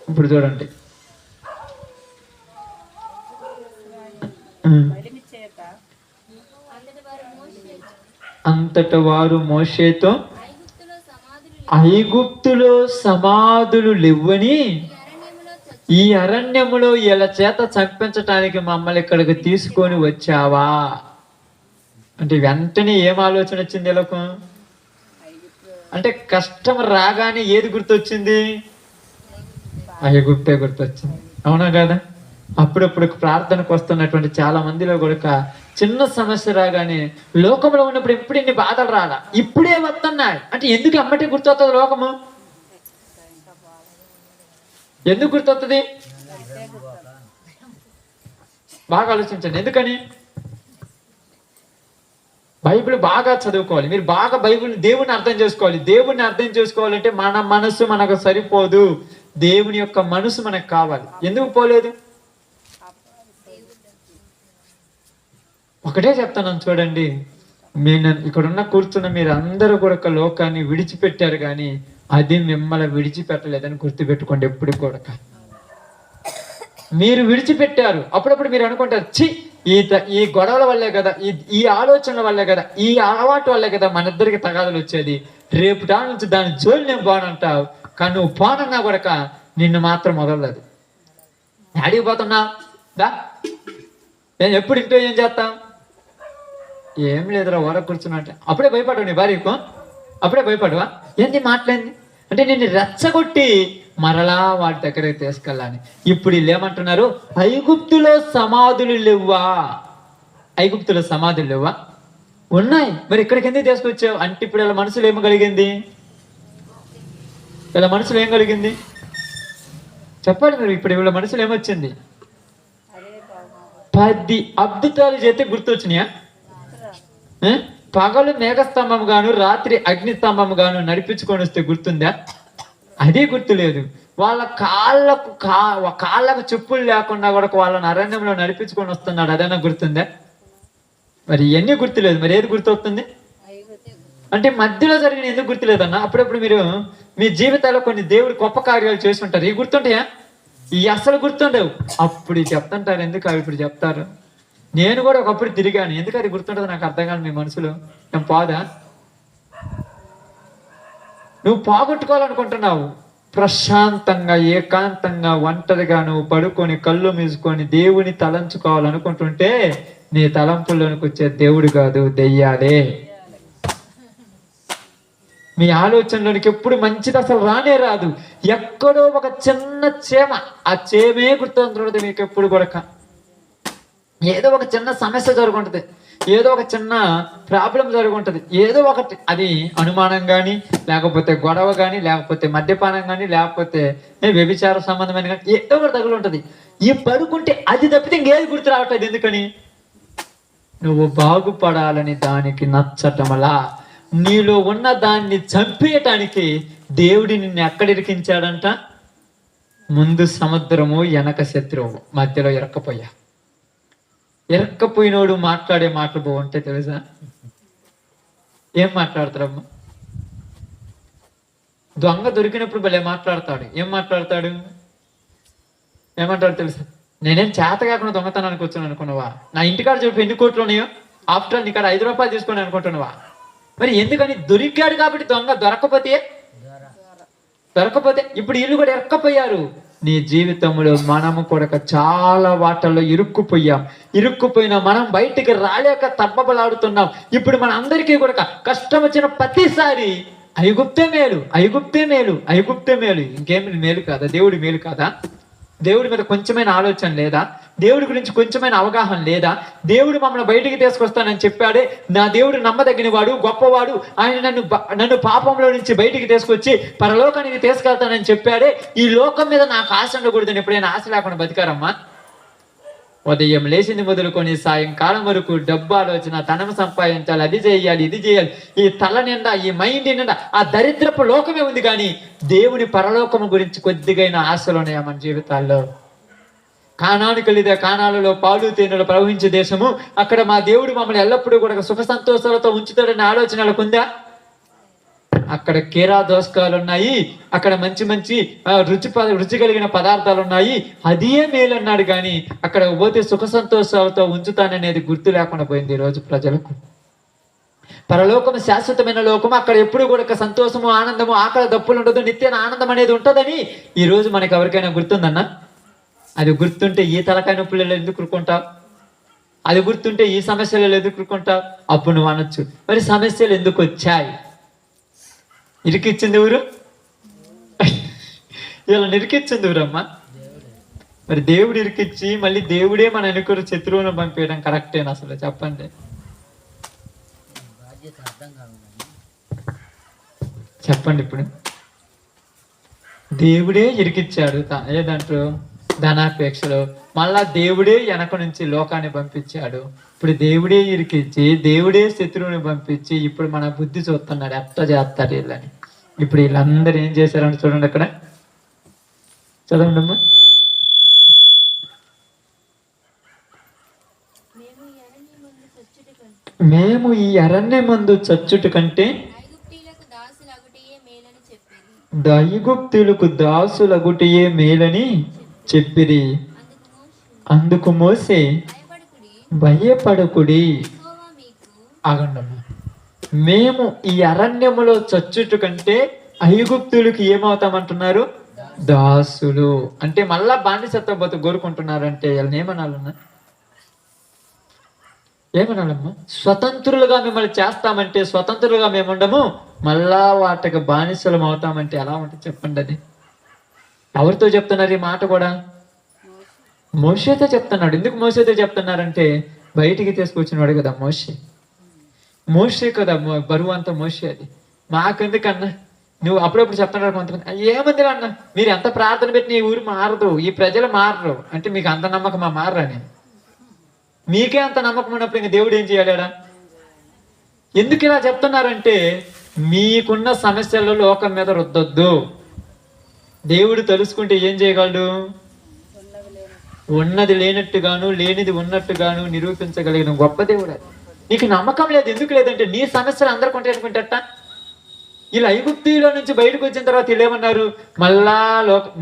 ఇప్పుడు చూడండి, అంతట వారు మోషేతో ఐగుప్తులో సమాధులు లేవని ఈ అరణ్యములో ఇలా చేత చంపించటానికి మమ్మల్ని ఇక్కడికి తీసుకొని వచ్చావా అంటే వెంటనే ఏం ఆలోచన వచ్చింది వీళ్ళకు? అంటే కష్టం రాగానే ఏది గుర్తొచ్చింది? ఐగుప్తే గుర్తొచ్చింది. అవునా కదా? అప్పుడప్పుడు ప్రార్థనకు వస్తున్నటువంటి చాలా మందిలో కూడా చిన్న సమస్య రాగానే లోకంలో ఉన్నప్పుడు ఎప్పుడు ఇన్ని బాధలు రాలా, ఇప్పుడే వస్తున్నాయి అంటే ఎందుకు అమ్మటి గుర్తొస్తుంది లోకము? ఎందుకు గుర్తొస్తుంది? బాగా ఆలోచించండి. ఎందుకని? బైబిల్ బాగా చదువుకోవాలి, మీరు బాగా బైబిల్ దేవుని అర్థం చేసుకోవాలి. దేవుని అర్థం చేసుకోవాలంటే మన మనసు మనకు సరిపోదు, దేవుని యొక్క మనసు మనకు కావాలి. ఎందుకు పోలేదు? ఒకటే చెప్తాను చూడండి, నేను ఇక్కడున్న కూర్చున్న మీరు అందరూ కూడా లోకాన్ని విడిచిపెట్టారు కానీ అది మిమ్మల్ని విడిచిపెట్టలేదని గుర్తుపెట్టుకోండి. ఎప్పుడు కూడా మీరు విడిచిపెట్టారు. అప్పుడప్పుడు మీరు అనుకుంటారు, చి ఈ గొడవల వల్లే కదా, ఈ ఆలోచనల వల్లే కదా, ఈ అలవాటు వల్లే కదా మన ఇద్దరికి తగాదులు వచ్చేది. రేపు దాని నుంచి దాని జోలి నేను పోనంటావు, కానీ నువ్వు పోనన్నా కూడా నిన్ను మాత్రం వదలలేదు. అడిగి పోతున్నా దా, నేను ఎప్పుడు ఇంట్లో ఏం చేస్తాం? ఏం లేదురా ఊర కూర్చున్నట్టే. అప్పుడే భయపడవు నీ భార్యకు? అప్పుడే భయపడవా? ఏంది మాట్లాడింది అంటే నిన్ను రెచ్చగొట్టి మరలా వాటి దగ్గరికి తీసుకెళ్ళాలి. ఇప్పుడు వీళ్ళు ఏమంటున్నారు? ఐగుప్తులో సమాధులు లేవా? ఐగుప్తులో సమాధులు లేవా? ఉన్నాయి. మరి ఇక్కడికి ఎందుకు తీసుకొచ్చావు అంటే ఇప్పుడు వీళ్ళ మనసులో ఏమి కలిగింది? వీళ్ళ మనసులో ఏం కలిగింది చెప్పండి మీరు. ఇప్పుడు వీళ్ళ మనసులో ఏమొచ్చింది? 10 అద్భుతాలు చేస్తే గుర్తొచ్చినాయా? పగలు మేఘస్తంభం గాను రాత్రి అగ్నిస్తంభం గాను నడిపించుకొని వస్తే గుర్తుందా? అదే గుర్తులేదు. వాళ్ళ కాళ్ళకు చెప్పులు లేకుండా కూడా వాళ్ళని అరణ్యంలో నడిపించుకొని వస్తున్నాడు, అదైనా గుర్తుందా? మరి ఇవన్నీ గుర్తులేదు, మరి ఏది గుర్తొస్తుంది? అంటే మధ్యలో జరిగిన ఎందుకు గుర్తులేదన్న? అప్పుడప్పుడు మీరు మీ జీవితాల్లో కొన్ని దేవుడు గొప్ప కార్యాలు చేసి ఉంటారు, ఇవి గుర్తుంటాయా? ఈ అసలు గుర్తుండవు. అప్పుడు చెప్తుంటారు, ఎందుకు అవి ఇప్పుడు చెప్తారు? నేను కూడా ఒకప్పుడు తిరిగాను, ఎందుకు అది గుర్తుంటుంది నాకు అర్థం కాదు. మీ మనసులో నేను పోదా? నువ్వు పోగొట్టుకోవాలనుకుంటున్నావు, ప్రశాంతంగా ఏకాంతంగా ఒంటరిగా నువ్వు పడుకొని కళ్ళు మూసుకొని దేవుని తలంచుకోవాలనుకుంటుంటే నీ తలంపుల్లోనికి వచ్చే దేవుడు కాదు, దెయ్యాలే. మీ ఆలోచనలోనికి ఎప్పుడు మంచిది అసలు రానే రాదు. ఎక్కడో ఒక చిన్న చీమ, ఆ చీమే గుర్తుంటుంది మీకు ఎప్పుడు కూడా. ఏదో ఒక చిన్న సమస్య జరుగుంటది, ఏదో ఒక చిన్న ప్రాబ్లం జరుగుంటది, ఏదో ఒకటి. అది అనుమానం కానీ, లేకపోతే గొడవ కానీ, లేకపోతే మద్యపానం కానీ, లేకపోతే వ్యభిచార సంబంధమైన కానీ, ఏదో ఒకటి తగులు ఉంటుంది. ఈ పడుకుంటే అది తప్పితే ఇంకేది గుర్తు రావట్లేదు. ఎందుకని? నువ్వు బాగుపడాలని దానికి నచ్చటమలా, నీలో ఉన్న దాన్ని చంపేయటానికి దేవుడి నిన్ను ఎక్కడ ఇరికించాడంట? ముందు సముద్రము, వెనక శత్రువు, మధ్యలో ఇరక్కపోయా. ఇరక్కపోయినోడు మాట్లాడే మాటలు బాగుంటాయి తెలుసా? ఏం మాట్లాడతారమ్మా? దొంగ దొరికినప్పుడు భలే మాట్లాడతాడు. ఏం మాట్లాడతాడు? ఏమంటాడు తెలుసా? నేనేం చేత కాకుండా దొంగతనానికి వచ్చాను అనుకున్నావా? నా ఇంటికాడ చెప్పి ఎన్ని కోట్లు ఉన్నాయో, ఆఫ్టర్ ఆల్ నీకాడ 5 రూపాయలు తీసుకొని అనుకుంటున్నావా? మరి ఎందుకని? దొరికాడు కాబట్టి దొంగ. దొరకపోతే ఇప్పుడు వీళ్ళు కూడా ఇరక్కపోయారు. నీ జీవితంలో మనము కూడా చాలా వాటల్లో ఇరుక్కుపోయినా మనం బయటికి రాలేక తప్పబలాడుతున్నాం. ఇప్పుడు మన అందరికీ కూడా కష్టం వచ్చిన ప్రతిసారి ఐగుప్తే మేలు, ఇంకేమి మేలు కాదా? దేవుడి మేలు కాదా? దేవుడి మీద కొంచెమైన ఆలోచన లేదా? దేవుడి గురించి కొంచెమైన అవగాహన లేదా? దేవుడు మమ్మల్ని బయటికి తీసుకొస్తానని చెప్పాడే. నా దేవుడు నమ్మదగిన వాడు, గొప్పవాడు. ఆయన నన్ను పాపంలో నుంచి బయటికి తీసుకొచ్చి పరలోకానికి తీసుకెళ్తానని చెప్పాడే. ఈ లోకం మీద నాకు ఆశ ఉండకూడదని ఎప్పుడైనా ఆశ లేకుండా బతికారమ్మా? ఉదయం లేచింది మొదలుకొని సాయంకాలం వరకు డబ్బు ఆలోచన, ధనం సంపాదించాలి, అది చేయాలి, ఇది చేయాలి. ఈ తల నిండా, ఈ మైండ్ నిండా ఆ దరిద్రపు లోకమే ఉంది. కానీ దేవుని పరలోకము గురించి కొద్దిగైనా ఆశలు ఉన్నాయా మన జీవితాల్లో? కానానికి వెళ్ళిదే, కానాలలో పాలు తేనెలు ప్రవహించే దేశము, అక్కడ మా దేవుడు మమ్మల్ని ఎల్లప్పుడూ కూడా సుఖ సంతోషాలతో ఉంచుతాడనే ఆలోచనలకు ఉందా? అక్కడ కీరా దోసకాలు ఉన్నాయి, అక్కడ మంచి రుచి కలిగిన పదార్థాలు ఉన్నాయి, అదే మేలు అన్నాడు. కానీ అక్కడ పోతే సుఖ సంతోషాలతో ఉంచుతాననేది గుర్తు లేకుండా పోయింది ఈ రోజు ప్రజలకు. పరలోకం శాశ్వతమైన లోకం, అక్కడ ఎప్పుడు కూడా సంతోషము, ఆనందము, ఆకలి దప్పులు ఉండదు, నిత్య ఆనందం అనేది ఉంటుందని ఈ రోజు మనకి ఎవరికైనా గుర్తుందన్నా? అది గుర్తుంటే ఈ తలకాయ నొప్పులలో ఎందుకు కూరుకుంటావు? అది గుర్తుంటే ఈ సమస్యలలో ఎందుకు కూరుకుంటావు? అప్పుడు నువ్వు అనొచ్చు, మరి సమస్యలు ఎందుకు వచ్చాయి? ఇరికిచ్చింది ఊరు, ఇలా నిరికిచ్చింది ఊరమ్మా. మరి దేవుడు ఇరికిచ్చి మళ్ళీ దేవుడే మన వెనుకరు శత్రువును పంపేయడం కరెక్టేనా అసలు? చెప్పండి. ఇప్పుడు దేవుడే ఇరికిచ్చాడు ఏదంటారు ధనాపేక్షలో, మళ్ళా దేవుడే వెనక నుంచి లోకాన్ని పంపించాడు. ఇప్పుడు దేవుడే ఇరికిచ్చి దేవుడే శత్రువుని పంపించి ఇప్పుడు మన బుద్ధి చూస్తున్నాడు ఎట్లా చేస్తారు వీళ్ళని. ఇప్పుడు వీళ్ళందరూ ఏం చేశారంటే చూడండి, అక్కడ చదవండి అమ్మా. మేము ఈ అరణ్యమందు చచ్చుట కంటే ఐగుప్తీయులకు దాసులగుటయే మేలని చెప్పిరి. అందుకు మోసే భయపడకుడి. ఆగండమ్మా, మేము ఈ అరణ్యములో చచ్చుట కంటే ఐగుప్తులకి ఏమవుతామంటున్నారు? దాసులు. అంటే మళ్ళా బానిసత్వ బతుకు కోరుకుంటున్నారంటే వీళ్ళని ఏమనాలమ్మా? స్వతంత్రులుగా మిమ్మల్ని చేస్తామంటే స్వతంత్రులుగా మేము ఉండము, మళ్ళా వాటికి బానిసలం అవుతామంటే ఎలా ఉంటుంది చెప్పండి? అది ఎవరితో చెప్తున్నారు ఈ మాట? కూడా మోషేతో చెప్తున్నాడు. ఎందుకు మోషేతో చెప్తున్నారంటే బయటికి తీసుకొచ్చినవాడు కదా మోషే కదా బరువు అంతా మోషే. అది మాకెందుకన్నా? నువ్వు అప్పుడప్పుడు చెప్తున్నాడు కొంతమంది, ఏమంది అన్న మీరు ఎంత ప్రార్థన పెట్టి ఈ ఊరు మారదు, ఈ ప్రజలు మారరు అంటే మీకు అంత నమ్మకం మారని. మీకే అంత నమ్మకం ఉన్నప్పుడు ఇంకా దేవుడు ఏం చేయాడా? ఎందుకు ఇలా చెప్తున్నారంటే మీకున్న సమస్యల్లో లోకం మీద రుద్దొద్దు. దేవుడు తెలుసుకుంటే ఏం చేయగలడు? ఉన్నది లేనట్టుగాను లేనిది ఉన్నట్టుగాను నిరూపించగలిగిన గొప్ప దేవుడు. నీకు నమ్మకం లేదు. ఎందుకు లేదంటే నీ సమస్యలు అందరు కొంటే అనుకుంటట. వీళ్ళు ఐగుప్తిలో నుంచి బయటకు వచ్చిన తర్వాత వీళ్ళు ఏమన్నారు? మళ్ళా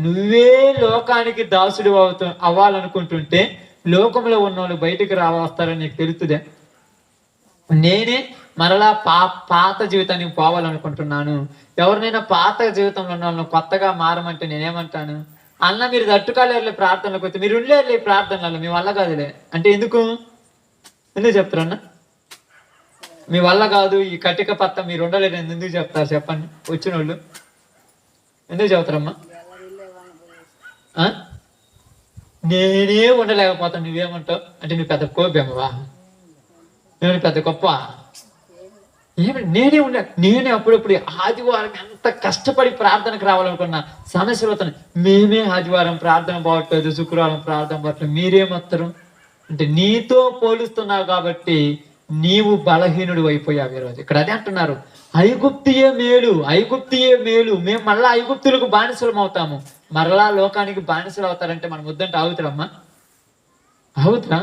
నువ్వే లోకానికి దాసుడు అవ్వాలనుకుంటుంటే లోకంలో ఉన్న వాళ్ళు బయటికి వస్తారని నీకు తెలుస్తుందే. నేనే మరలా పాత జీవితానికి పోవాలనుకుంటున్నాను. ఎవరినైనా పాత జీవితంలో ఉన్న వాళ్ళని కొత్తగా మారమంటే నేనేమంటాను? అన్న మీరు తట్టుకోలేరులే ప్రార్థనలకు వస్తే, మీరు ఉండలేరులే ప్రార్థనలలో, మీ వల్ల కాదులే అంటే ఎందుకు చెప్తారన్న? మీ వల్ల కాదు, ఈ కటిక పత్త మీరు ఉండలేరు ఎందుకు చెప్తారు చెప్పండి? వచ్చిన వాళ్ళు ఎందుకు చెబుతారమ్మా? నేనే ఉండలేకపోతాను నువ్వేమంటావు అంటే నువ్వు పెద్ద కోపేమవా? నేను పెద్ద గొప్ప నేనే అప్పుడప్పుడు ఆదివారం ఎంత కష్టపడి ప్రార్థనకు రావాలనుకున్నా సమస్యలు అవుతాను. మేమే ఆదివారం ప్రార్థన పోవట్లేదు, శుక్రవారం ప్రార్థన పోవట్లేదు, మీరేమొత్తారు అంటే నీతో పోలుస్తున్నావు కాబట్టి నీవు బలహీనుడు అయిపోయావు ఈరోజు. ఇక్కడ అదే అంటున్నారు, ఐగుప్తియే మేలు. మేము మళ్ళా ఐగుప్తులకు బానిసలం అవుతాము, మరలా లోకానికి బానిసలు అవుతారంటే మనం వద్దంటే ఆగుతారమ్మా? ఆగుతారా?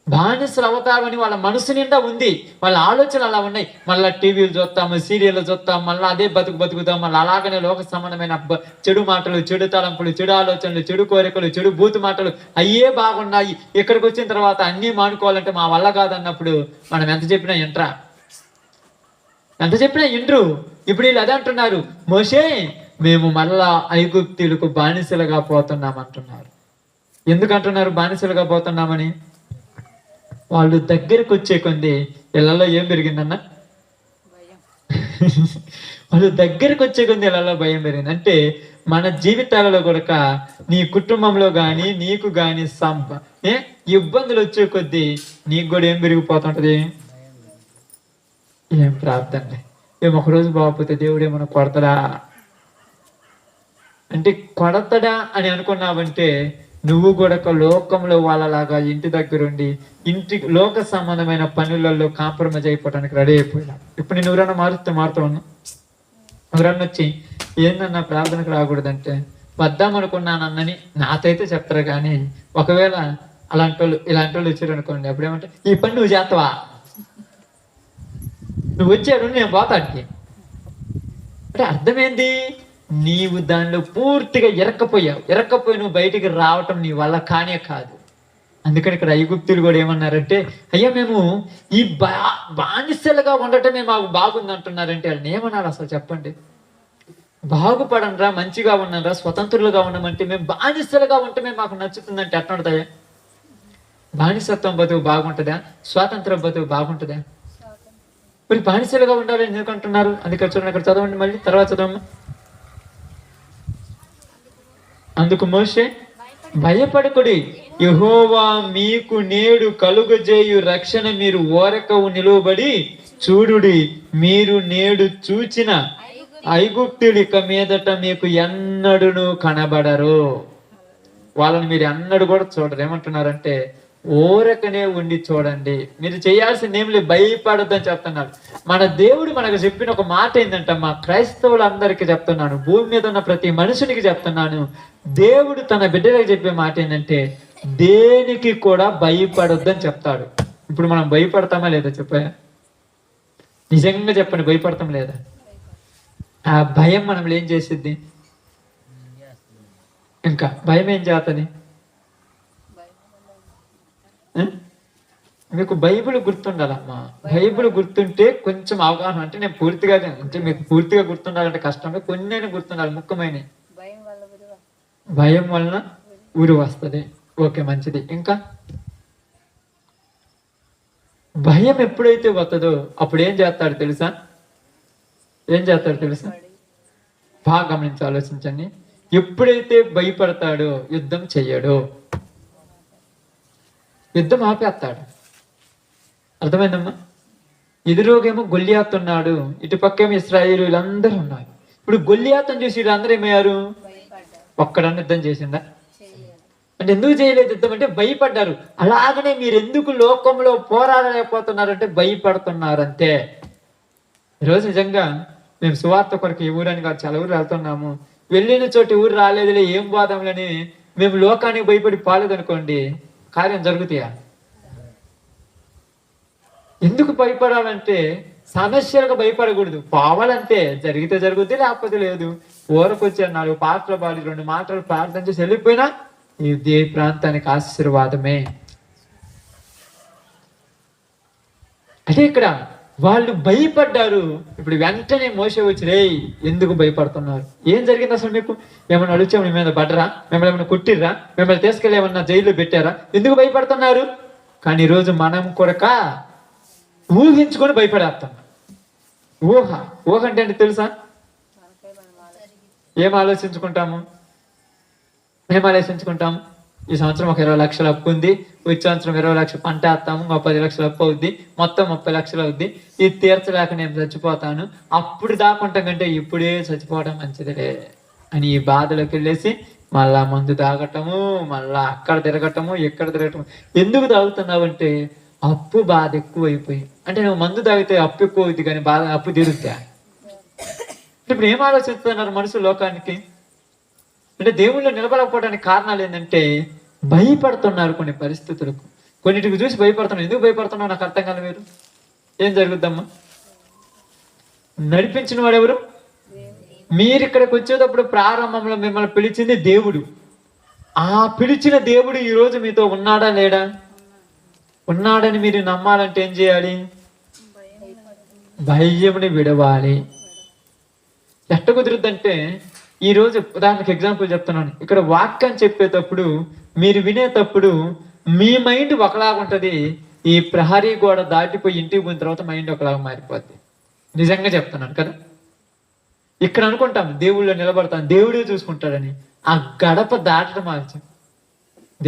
బానిసలు అవుతామని వాళ్ళ మనసు నిండా ఉంది, వాళ్ళ ఆలోచనలు అలా ఉన్నాయి. మళ్ళీ టీవీలు చూస్తాము, సీరియల్ చూస్తాం, మళ్ళీ అదే బతుకుతాం, మళ్ళీ అలాగనే లోక సంబంధమైన చెడు మాటలు, చెడు తలంపులు, చెడు ఆలోచనలు, చెడు కోరికలు, చెడు బూతు మాటలు అయ్యే బాగున్నాయి. ఇక్కడికి వచ్చిన తర్వాత అన్నీ మానుకోవాలంటే మా వల్ల కాదన్నప్పుడు మనం ఎంత చెప్పినా ఇంట్రు. ఇప్పుడు వీళ్ళు అదే అంటున్నారు, మోషే మేము మళ్ళా ఐగుప్తీయులకు బానిసలుగా పోతున్నాం అంటున్నారు. ఎందుకు అంటున్నారు బానిసలుగా పోతున్నామని? వాళ్ళు దగ్గరకు వచ్చే కొంది ఇళ్లలో ఏం పెరిగిందన్న? వాళ్ళు దగ్గరకు వచ్చే కొంది ఇళ్లలో భయం పెరిగింది. అంటే మన జీవితాలలో కూడా నీ కుటుంబంలో కానీ నీకు కానీ ఇబ్బందులు వచ్చే కొద్దీ నీకు కూడా ఏం పెరిగిపోతుంటది? ఏం ప్రార్థన, ఒకరోజు బాగపోతే దేవుడు ఏమన్నా కొడతాడా అంటే కొడతాడా అని అనుకున్నావంటే నువ్వు కూడా లోకంలో వాళ్ళలాగా ఇంటి దగ్గరుండి లోక సంబంధమైన పనులలో కాంప్రమైజ్ అయిపోవడానికి రెడీ అయిపోయినా. ఇప్పుడు నేను ఎవరన్నా మారుతా ఉన్నా, ఎవరన్నా వచ్చి ఏందన్నా ప్రార్థనకు రాకూడదంటే వద్దామనుకున్నాను అన్నని నాతైతే చెప్తారు. కానీ ఒకవేళ ఇలాంటి వాళ్ళు వచ్చారు అనుకోండి, అప్పుడేమంటే ఈ పని నువ్వు చేస్తావా? నువ్వు వచ్చాడు నేను పోతాడికి అంటే అర్థమైంది, నీవు దానిలో పూర్తిగా ఎరక్కపోయి నువ్వు బయటికి రావటం నీ వల్ల కానే కాదు. అందుకని ఇక్కడ ఐగుప్తులు కూడా ఏమన్నారంటే, అయ్యా మేము ఈ బానిసలుగా ఉండటమే మాకు బాగుంది అంటున్నారంటే వాళ్ళని ఏమన్నారు అసలు చెప్పండి? బాగుపడనరా, మంచిగా ఉన్నారా, స్వతంత్రులుగా ఉన్నామంటే మేము బానిసలుగా ఉంటమే మాకు నచ్చుతుందంటే ఎట్లా ఉంటుందా? బానిసత్వం బతుకు బాగుంటుందా? స్వాతంత్రం బతుకు బాగుంటుందా? మరి బానిసలుగా ఉండాలని ఎందుకు అంటున్నారు? అందుకని చూడండి, అక్కడ చదవండి, మళ్ళీ తర్వాత చదవమ్మా. అందుకు మోషే, భయపడకుడి, యెహోవా మీకు నేడు కలుగజేయు రక్షణ మీరు ఓరకవు నిలువబడి చూడుడి. మీరు నేడు చూచిన ఐగుప్తులు ఇక మీదట మీకు ఎన్నడూను కనబడరు. వాళ్ళని మీరు ఎన్నడూ కూడా చూడరు. ఏమంటున్నారంటే ఓరకనే ఉండి చూడండి. మీరు చేయాల్సింది ఏం లేదు, భయపడొద్దని చెప్తున్నాడు. మన దేవుడు మనకు చెప్పిన ఒక మాట ఏంటంటే, మా క్రైస్తవులందరికీ చెప్తున్నాను, భూమి మీద ఉన్న ప్రతి మనుషునికి చెప్తున్నాను, దేవుడు తన బిడ్డలకు చెప్పే మాట ఏంటంటే దేనికి కూడా భయపడొద్దని చెప్తాడు. ఇప్పుడు మనం భయపడతామా లేదా చెప్పా? నిజంగా చెప్పండి, భయపడతాం లేదా? ఆ భయం మనం ఏం చేసిద్ది? ఇంకా భయం ఏం చేస్తుంది? మీకు బైబిల్ గుర్తుండాలమ్మా. బైబిల్ గుర్తుంటే కొంచెం అవగాహన, అంటే నేను పూర్తిగా అంటే మీకు పూర్తిగా గుర్తుండాలంటే కష్టమే, కొన్ని గుర్తుండాలి. ముఖ్యమైన భయం వలన ఊరు వస్తుంది. ఓకే, మంచిది. ఇంకా భయం ఎప్పుడైతే వస్తుందో అప్పుడు ఏం చేస్తాడు తెలుసా? బాగా గమనించి ఆలోచించండి. ఎప్పుడైతే భయపడతాడో యుద్ధం చెయ్యడు, యుద్ధం ఆపేస్తాడు. అర్థమైందమ్మా? ఎదురుగేమో గొల్లియాత్ ఉన్నాడు, ఇటుపక్కేమో ఇశ్రాయేలు, వీళ్ళందరూ ఉన్నారు. ఇప్పుడు గొల్లియాతను చూసి వీళ్ళందరూ ఏమయ్యారు? ఒక్కడన్నా యుద్ధం చేసిందా? అంటే ఎందుకు చేయలేదు యుద్ధం అంటే భయపడ్డారు. అలాగనే మీరు ఎందుకు లోకంలో పోరాడలేకపోతున్నారంటే భయపడుతున్నారు అంతే. ఈరోజు నిజంగా మేము సువార్త కొరకు ఈ ఊరని కాదు చాలా ఊరు వెళ్తున్నాము, వెళ్ళిన చోటి ఊరు రాలేదులే ఏం బాధంలని మేము లోకానికి భయపడి పాలేదనుకోండి, కార్యం జరుగుతాయా? ఎందుకు భయపడాలంటే సమస్యలకు భయపడకూడదు, పోవాలంటే జరిగితే జరుగుద్ది లేకపోతే లేదు. ఊరకొచ్చారు 4 పాటలు పాడి 2 మాటలు ప్రార్థన చేసి వెళ్ళిపోయినా ఇది ప్రాంతానికి ఆశీర్వాదమే. అదే ఇక్కడ వాళ్ళు భయపడ్డారు. ఇప్పుడు వెంటనే మోసే వచ్చి, రేయ్ ఎందుకు భయపడుతున్నారు, ఏం జరిగింది అసలు, మీకు ఏమన్నా అడుగుచాము, మీ మీద పడ్డరా, మిమ్మల్ని ఏమైనా కుట్టిర్రా, మిమ్మల్ని తీసుకెళ్ళి ఏమన్నా జైల్లో పెట్టారా, ఎందుకు భయపడుతున్నారు? కానీ ఈరోజు మనం కూడా ఊహించుకొని భయపడేస్తాం. ఊహ అంటే ఏంటి తెలుసా? ఏం ఆలోచించుకుంటాము? ఈ సంవత్సరం ఒక 20 లక్షలు అప్పు ఉంది, వచ్చే సంవత్సరం 20 లక్షలు పంట వేస్తాము, 10 లక్షలు అప్పు అవుద్ది, మొత్తం 30 లక్షలు అవుద్ది, ఇది తీర్చలేక నేను చచ్చిపోతాను, అప్పుడు దాకుంటాం కంటే ఇప్పుడే చచ్చిపోవడం మంచిదిలే అని ఈ బాధలోకి వెళ్ళేసి మళ్ళా మందు తాగటము, మళ్ళా అక్కడ తిరగటము, ఇక్కడ తిరగటము. ఎందుకు తాగుతున్నావు అంటే అప్పు బాధ ఎక్కువ అయిపోయి. అంటే నువ్వు మందు తాగితే అప్పు ఎక్కువ అవుతుంది కానీ బాధ అప్పు తీరుద్దా? ఇప్పుడు ఏం ఆలోచిస్తున్నారు మనుషులు లోకానికి అంటే దేవుళ్ళు నిలబడకపోవడానికి కారణాలు ఏంటంటే భయపడుతున్నారు కొన్ని పరిస్థితులకు, కొన్నిటికి చూసి భయపడుతున్నారు. ఎందుకు భయపడుతున్నావు నాకు అర్థం కాదు. మీరు ఏం జరుగుద్దమ్మా? నడిపించిన వాడు ఎవరు? మీరు ఇక్కడికి వచ్చేటప్పుడు ప్రారంభంలో మిమ్మల్ని పిలిచింది దేవుడు. ఆ పిలిచిన దేవుడు ఈరోజు మీతో ఉన్నాడా లేడా? ఉన్నాడని మీరు నమ్మాలంటే ఏం చేయాలి? భయముని విడవాలి. ఎట్ట కుదురుద్దంటే, ఈరోజు ఉదాహరణకు ఎగ్జాంపుల్ చెప్తున్నాను, ఇక్కడ వాక్యం చెప్పేటప్పుడు మీరు వినేటప్పుడు మీ మైండ్ ఒకలాగా ఉంటుంది, ఈ ప్రహరీ గోడ దాటిపోయి ఇంటికి పోయిన తర్వాత మైండ్ ఒకలాగా మారిపోద్ది. నిజంగా చెప్తున్నాను కదా. ఇక్కడ అనుకుంటాం దేవుళ్ళు నిలబడతాను, దేవుడే చూసుకుంటాడని. ఆ గడప దాటడం ఆలస్యం,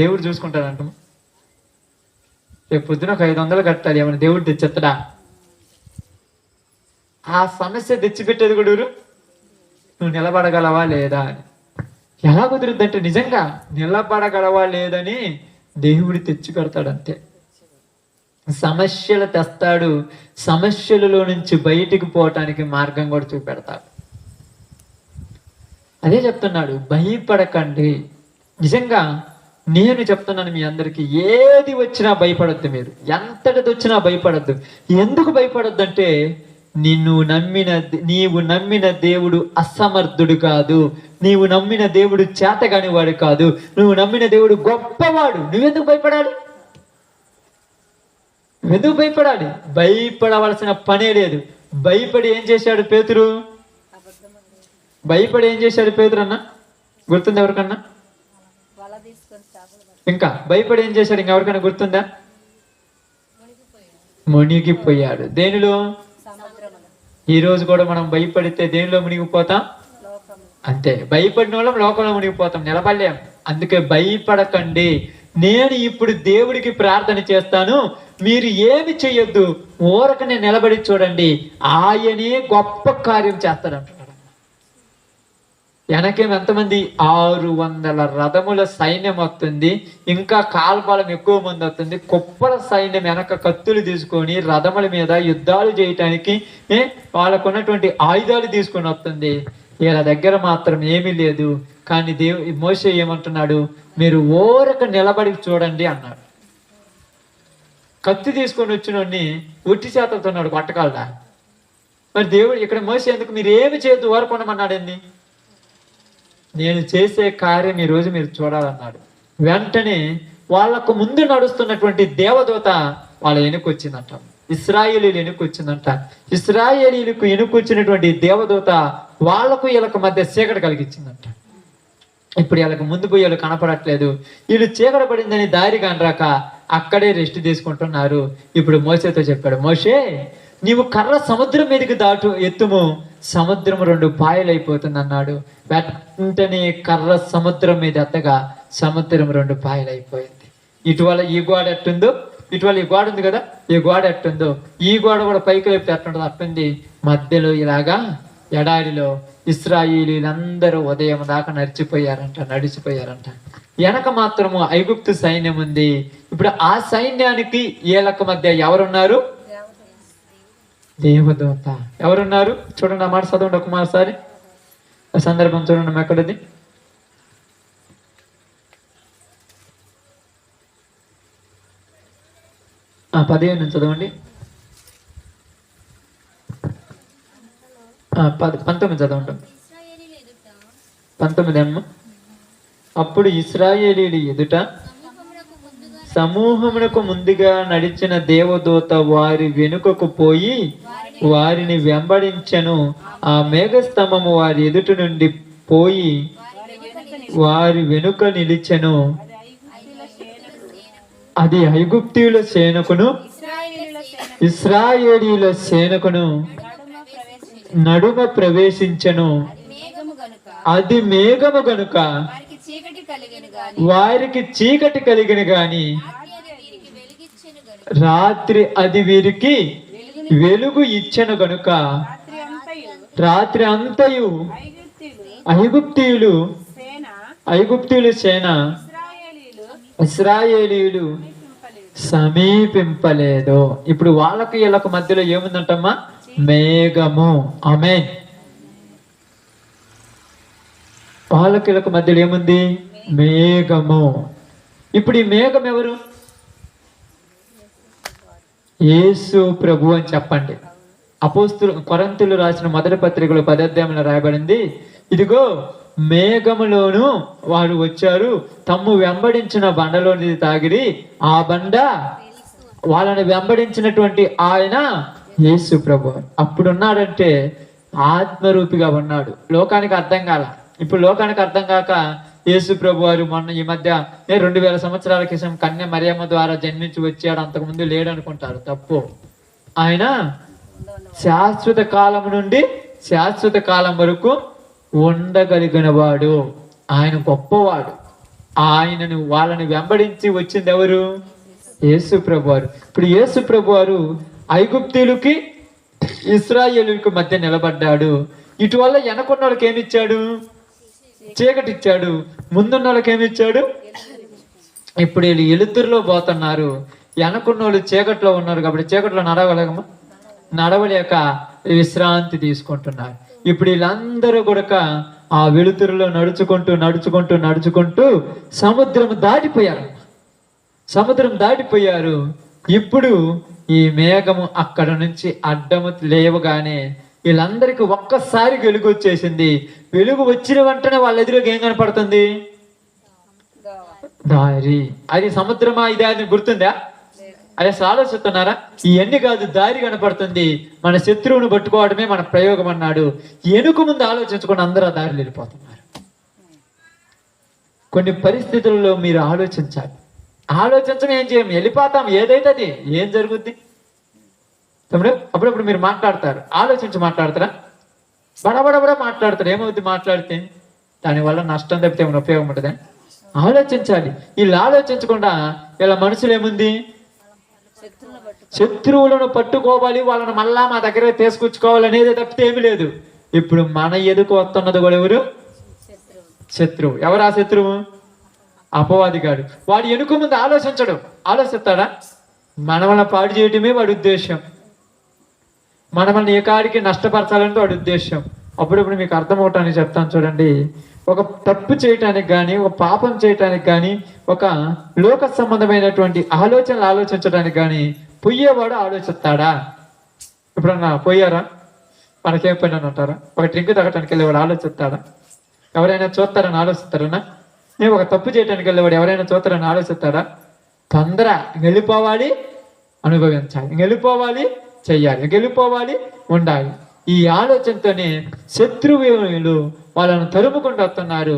దేవుడు చూసుకుంటాడంటాం. రేపు పొద్దున ఒక 500 కట్టాలి, ఏమైనా దేవుడు తెచ్చేస్తాడా? ఆ సమస్య తెచ్చిపెట్టేది కూడా నువ్వు నిలబడగలవా లేదా అని. ఎలా కుదురుద్దంటే నిజంగా నిలబడగలవా లేదని దేవుడు తెచ్చి పెడతాడు అంతే. సమస్యలు తెస్తాడు, సమస్యలలో నుంచి బయటికి పోవటానికి మార్గం కూడా చూపెడతాడు. అదే చెప్తున్నాడు, భయపడకండి. నిజంగా నేను చెప్తున్నాను మీ అందరికి, ఏది వచ్చినా భయపడద్దు. మీరు ఎంతటిది వచ్చినా భయపడద్దు. ఎందుకు భయపడద్దు అంటే నీవు నమ్మిన దేవుడు అసమర్థుడు కాదు, నీవు నమ్మిన దేవుడు చేతగాని వాడు కాదు, నువ్వు నమ్మిన దేవుడు గొప్పవాడు. నువ్వెందుకు భయపడాలి? నువ్వెందుకు భయపడాలి? భయపడవలసిన పనే లేదు. భయపడి ఏం చేశాడు పేతురు? భయపడి ఏం చేశాడు పేతురు అన్న? గుర్తుంది ఎవరికన్నా? ఇంకా భయపడి ఏం చేశాడు? ఇంకెవరికైనా గుర్తుందా? మునిగిపోయాడు. దేనిలో? ఈ రోజు కూడా మనం భయపడితే దేనిలో మునిగిపోతాం? అంతే. భయపడిన వాళ్ళం లోకంలో మునిగిపోతాం, నిలబడలేం. అందుకే భయపడకండి. నేను ఇప్పుడు దేవుడికి ప్రార్థన చేస్తాను, మీరు ఏమి చెయ్యొద్దు, ఊరకనే నిలబడి చూడండి, ఆయనే గొప్ప కార్యం చేస్తాడంటున్నాడు. వెనకేం ఎంతమంది? 600 రథముల సైన్యం వస్తుంది, ఇంకా కాల్బలం ఎక్కువ మంది వస్తుంది. కుప్పల సైన్యం వెనక కత్తులు తీసుకొని రథముల మీద యుద్ధాలు చేయటానికి వాళ్ళకున్నటువంటి ఆయుధాలు తీసుకొని వస్తుంది. వీళ్ళ దగ్గర మాత్రం ఏమీ లేదు. కానీ మోషే ఏమంటున్నాడు? మీరు ఊరక నిలబడి చూడండి అన్నాడు. కత్తి తీసుకొని వచ్చినోడిని ఒట్టి చేతలుతున్నాడు పట్టకాలదా. మరి దేవుడు ఇక్కడ మోషే ఎందుకు మీరు ఏమి చేయొద్దు ఊరకొనమన్నాడు? ఏంది? నేను చేసే కార్యం ఈరోజు మీరు చూడాలన్నాడు. వెంటనే వాళ్ళకు ముందు నడుస్తున్నటువంటి దేవదూత వాళ్ళ వెనుకొచ్చిందంట. ఇశ్రాయేలీలు వెనుకొచ్చిందంట. ఇశ్రాయేలీలకు వెనుకొచ్చినటువంటి దేవదూత వాళ్ళకు వీళ్ళకు మధ్య చీకటి కలిగించిందంట. ఇప్పుడు వీళ్ళకి ముందు పోయి వీళ్ళు కనపడట్లేదు. వీళ్ళు చీకటి పడిందని దారి కానరాక అక్కడే రెస్ట్ తీసుకుంటున్నారు. ఇప్పుడు మోషేతో చెప్పాడు, మోషే నీవు కర్ర సముద్రం మీదకి ఎత్తుము, సముద్రం 2 పాయలైపోతుంది అన్నాడు. వెంటనే కర్ర సముద్రం మీద ఎత్తగా సముద్రం 2 పాయలైపోయింది. ఇటువల్ల ఈ గోడ ఎట్టుందో, ఇటువల్ల ఈ గోడ ఉంది కదా, ఈ గోడ ఎట్టుందో ఈ గోడ కూడా పైకి లేపితే ఎట్టుంటుందో అట్టుంది. మధ్యలో ఇలాగా ఎడారిలో ఇశ్రాయేలీలందరూ ఉదయం దాకా నడిచిపోయారంట. వెనక మాత్రము ఐగుప్తు సైన్యం ఉంది. ఇప్పుడు ఆ సైన్యానికి వీళ్ళకి మధ్య ఎవరున్నారు? దేవదూత. ఎవరున్నారు చూడండి, ఆ మాట చదవండి ఒక మాసారి. ఆ సందర్భం చూడండి ఎక్కడది. ఆ 15 చదవండి. 19 చదవండి. ఇశ్రాయేలీయుల ఎదుట 19 అమ్మ. అప్పుడు ఇశ్రాయేలీయుల ఎదుట సమూహమునకు ముందుగా నడిచిన దేవదూత వారి వెనుకకు పోయి వారిని వెంబడించెను. ఆ మేఘస్తంభము వారి ఎదుట నుండి పోయి వారి వెనుక నిలిచెను. అది ఐగుప్తీయుల సేనకును ఇశ్రాయేలీయుల సేనకును నడుమ ప్రవేశించెను. అది మేఘము గనుక వారికి చీకటి కలిగిన గాని రాత్రి అది వీరికి వెలుగు ఇచ్చెను గనుక రాత్రి అంతయు ఐగుప్తీయుల సేన ఇశ్రాయేలీయులు సమీపింపలేదు. ఇప్పుడు వాళ్ళకి వీళ్ళకి మధ్యలో ఏముందంటమ్మా? మేఘము. ఆమేన్. వాళ్ళకి వీళ్ళకి మధ్యలో ఏముంది? మేఘము. ఇప్పుడు ఈ మేఘం ఎవరు? యేసు ప్రభు అని చెప్పండి. అపోస్తులు కొరింథీయులు రాసిన మొదటి పత్రికలో 10వ అధ్యాయంలో రాయబడింది, ఇదిగో మేఘములోను వారు వచ్చారు, తమ్ము వెంబడించిన బండలోని తాగిరి, ఆ బండ వాళ్ళని వెంబడించినటువంటి ఆయన యేసు ప్రభు. అప్పుడున్నాడంటే ఆత్మరూపిగా ఉన్నాడు. లోకానికి అర్థం కాల. ఇప్పుడు లోకానికి అర్థం కాక యేసు ప్రభు వారు మొన్న ఈ మధ్య 2000 సంవత్సరాల క్రితం కన్య మరియమ్మ ద్వారా జన్మించి వచ్చాడు, అంతకుముందు లేడు అనుకుంటారు. తప్పు. ఆయన శాశ్వత కాలం నుండి శాశ్వత కాలం వరకు ఉండగలిగిన వాడు. ఆయన గొప్పవాడు. ఆయనను వాళ్ళని వెంబడించి వచ్చింది ఎవరు? యేసు ప్రభు వారు. ఇప్పుడు యేసు ప్రభు వారు ఐగుప్తీయులకి ఇశ్రాయేలుకి మధ్య నిలబడ్డాడు. ఇటువల్ల వెనకున్న వాళ్ళకి ఏమిచ్చాడు? చీకటి ఇచ్చాడు. ముందున్న వాళ్ళకి ఏమిచ్చాడు? ఇప్పుడు వీళ్ళు ఎలుతురులో పోతున్నారు, వెనకున్న వాళ్ళు చీకట్లో ఉన్నారు కాబట్టి చీకట్లో నడవలేక విశ్రాంతి తీసుకుంటున్నారు. ఇప్పుడు వీళ్ళందరూ కూడా ఆ వెలుతురులో నడుచుకుంటూ సముద్రం దాటిపోయారు. ఇప్పుడు ఈ మేఘము అక్కడ నుంచి అడ్డము లేవగానే వీళ్ళందరికీ ఒక్కసారి వెలుగు వచ్చేసింది. వెలుగు వచ్చిన వెంటనే వాళ్ళ ఎదురుగా ఏం కనపడుతుంది? దారి. అది సముద్రమా ఇదే అని గుర్తుందా? అదే ఆలోచిస్తున్నారా? ఇవన్నీ కాదు, దారి కనపడుతుంది. మన శత్రువును పట్టుకోవడమే మన ప్రయోగం అన్నాడు. వెనుక ముందు ఆలోచించకుండా అందరూ ఆ దారిలో వెళ్ళిపోతున్నారు. కొన్ని పరిస్థితుల్లో మీరు ఆలోచించాలి. ఆలోచించడం ఏం చేయం, వెళ్ళిపోతాం. ఏదైతే అది ఏం జరుగుద్ది తమ్ముడు? అప్పుడప్పుడు మీరు మాట్లాడతారు, ఆలోచించి మాట్లాడతారా? బడబడబడ మాట్లాడతారు. ఏమవుద్ది మాట్లాడితే? దానివల్ల నష్టం తప్పితే ఏమైనా ఉపయోగం ఉంటుందా? ఆలోచించాలి. వీళ్ళు ఆలోచించకుండా వీళ్ళ మనసులో ఏముంది? శత్రువులను పట్టుకోవాలి, వాళ్ళని మళ్ళా మా దగ్గర తీసుకొచ్చుకోవాలి అనేది తప్పితే ఏమి లేదు. ఇప్పుడు మన ఎదుకు వస్తున్నది కూడా ఎవరు? శత్రువు. ఎవరు ఆ శత్రువు? అపవాదిగాడు. వాడు ఎనుక ముందు ఆలోచించడు. ఆలోచిస్తాడా? మనల్ని పాడు చేయటమే వాడి ఉద్దేశం. మనల్ని ఏ కాడికి నష్టపరచాలంటే వాడి ఉద్దేశం. అప్పుడప్పుడు మీకు అర్థమవటానికి చెప్తాను చూడండి. ఒక తప్పు చేయటానికి కానీ, ఒక పాపం చేయటానికి కానీ, ఒక లోక సంబంధమైనటువంటి ఆలోచనలు ఆలోచించడానికి కానీ పొయ్యేవాడు ఆలోచిస్తాడా? ఎప్పుడన్నా పోయారా? మనకేం పని అని అంటారా? ఒక డ్రింక్ తాగటానికి వెళ్ళేవాడు ఆలోచిస్తాడా? ఎవరైనా చూస్తారని ఆలోచిస్తారనా? నేను ఒక తప్పు చేయడానికి వెళ్ళేవాడు ఎవరైనా చూస్తారని ఆలోచిస్తాడా? తొందర వెళ్ళిపోవాలి, అనుభవించాలి, వెళ్ళిపోవాలి, చెయ్యాలి, వెళ్ళిపోవాలి, ఉండాలి. ఈ ఆలోచనతోనే శత్రువులు వాళ్ళను తరుముకుంటూ వస్తున్నారు.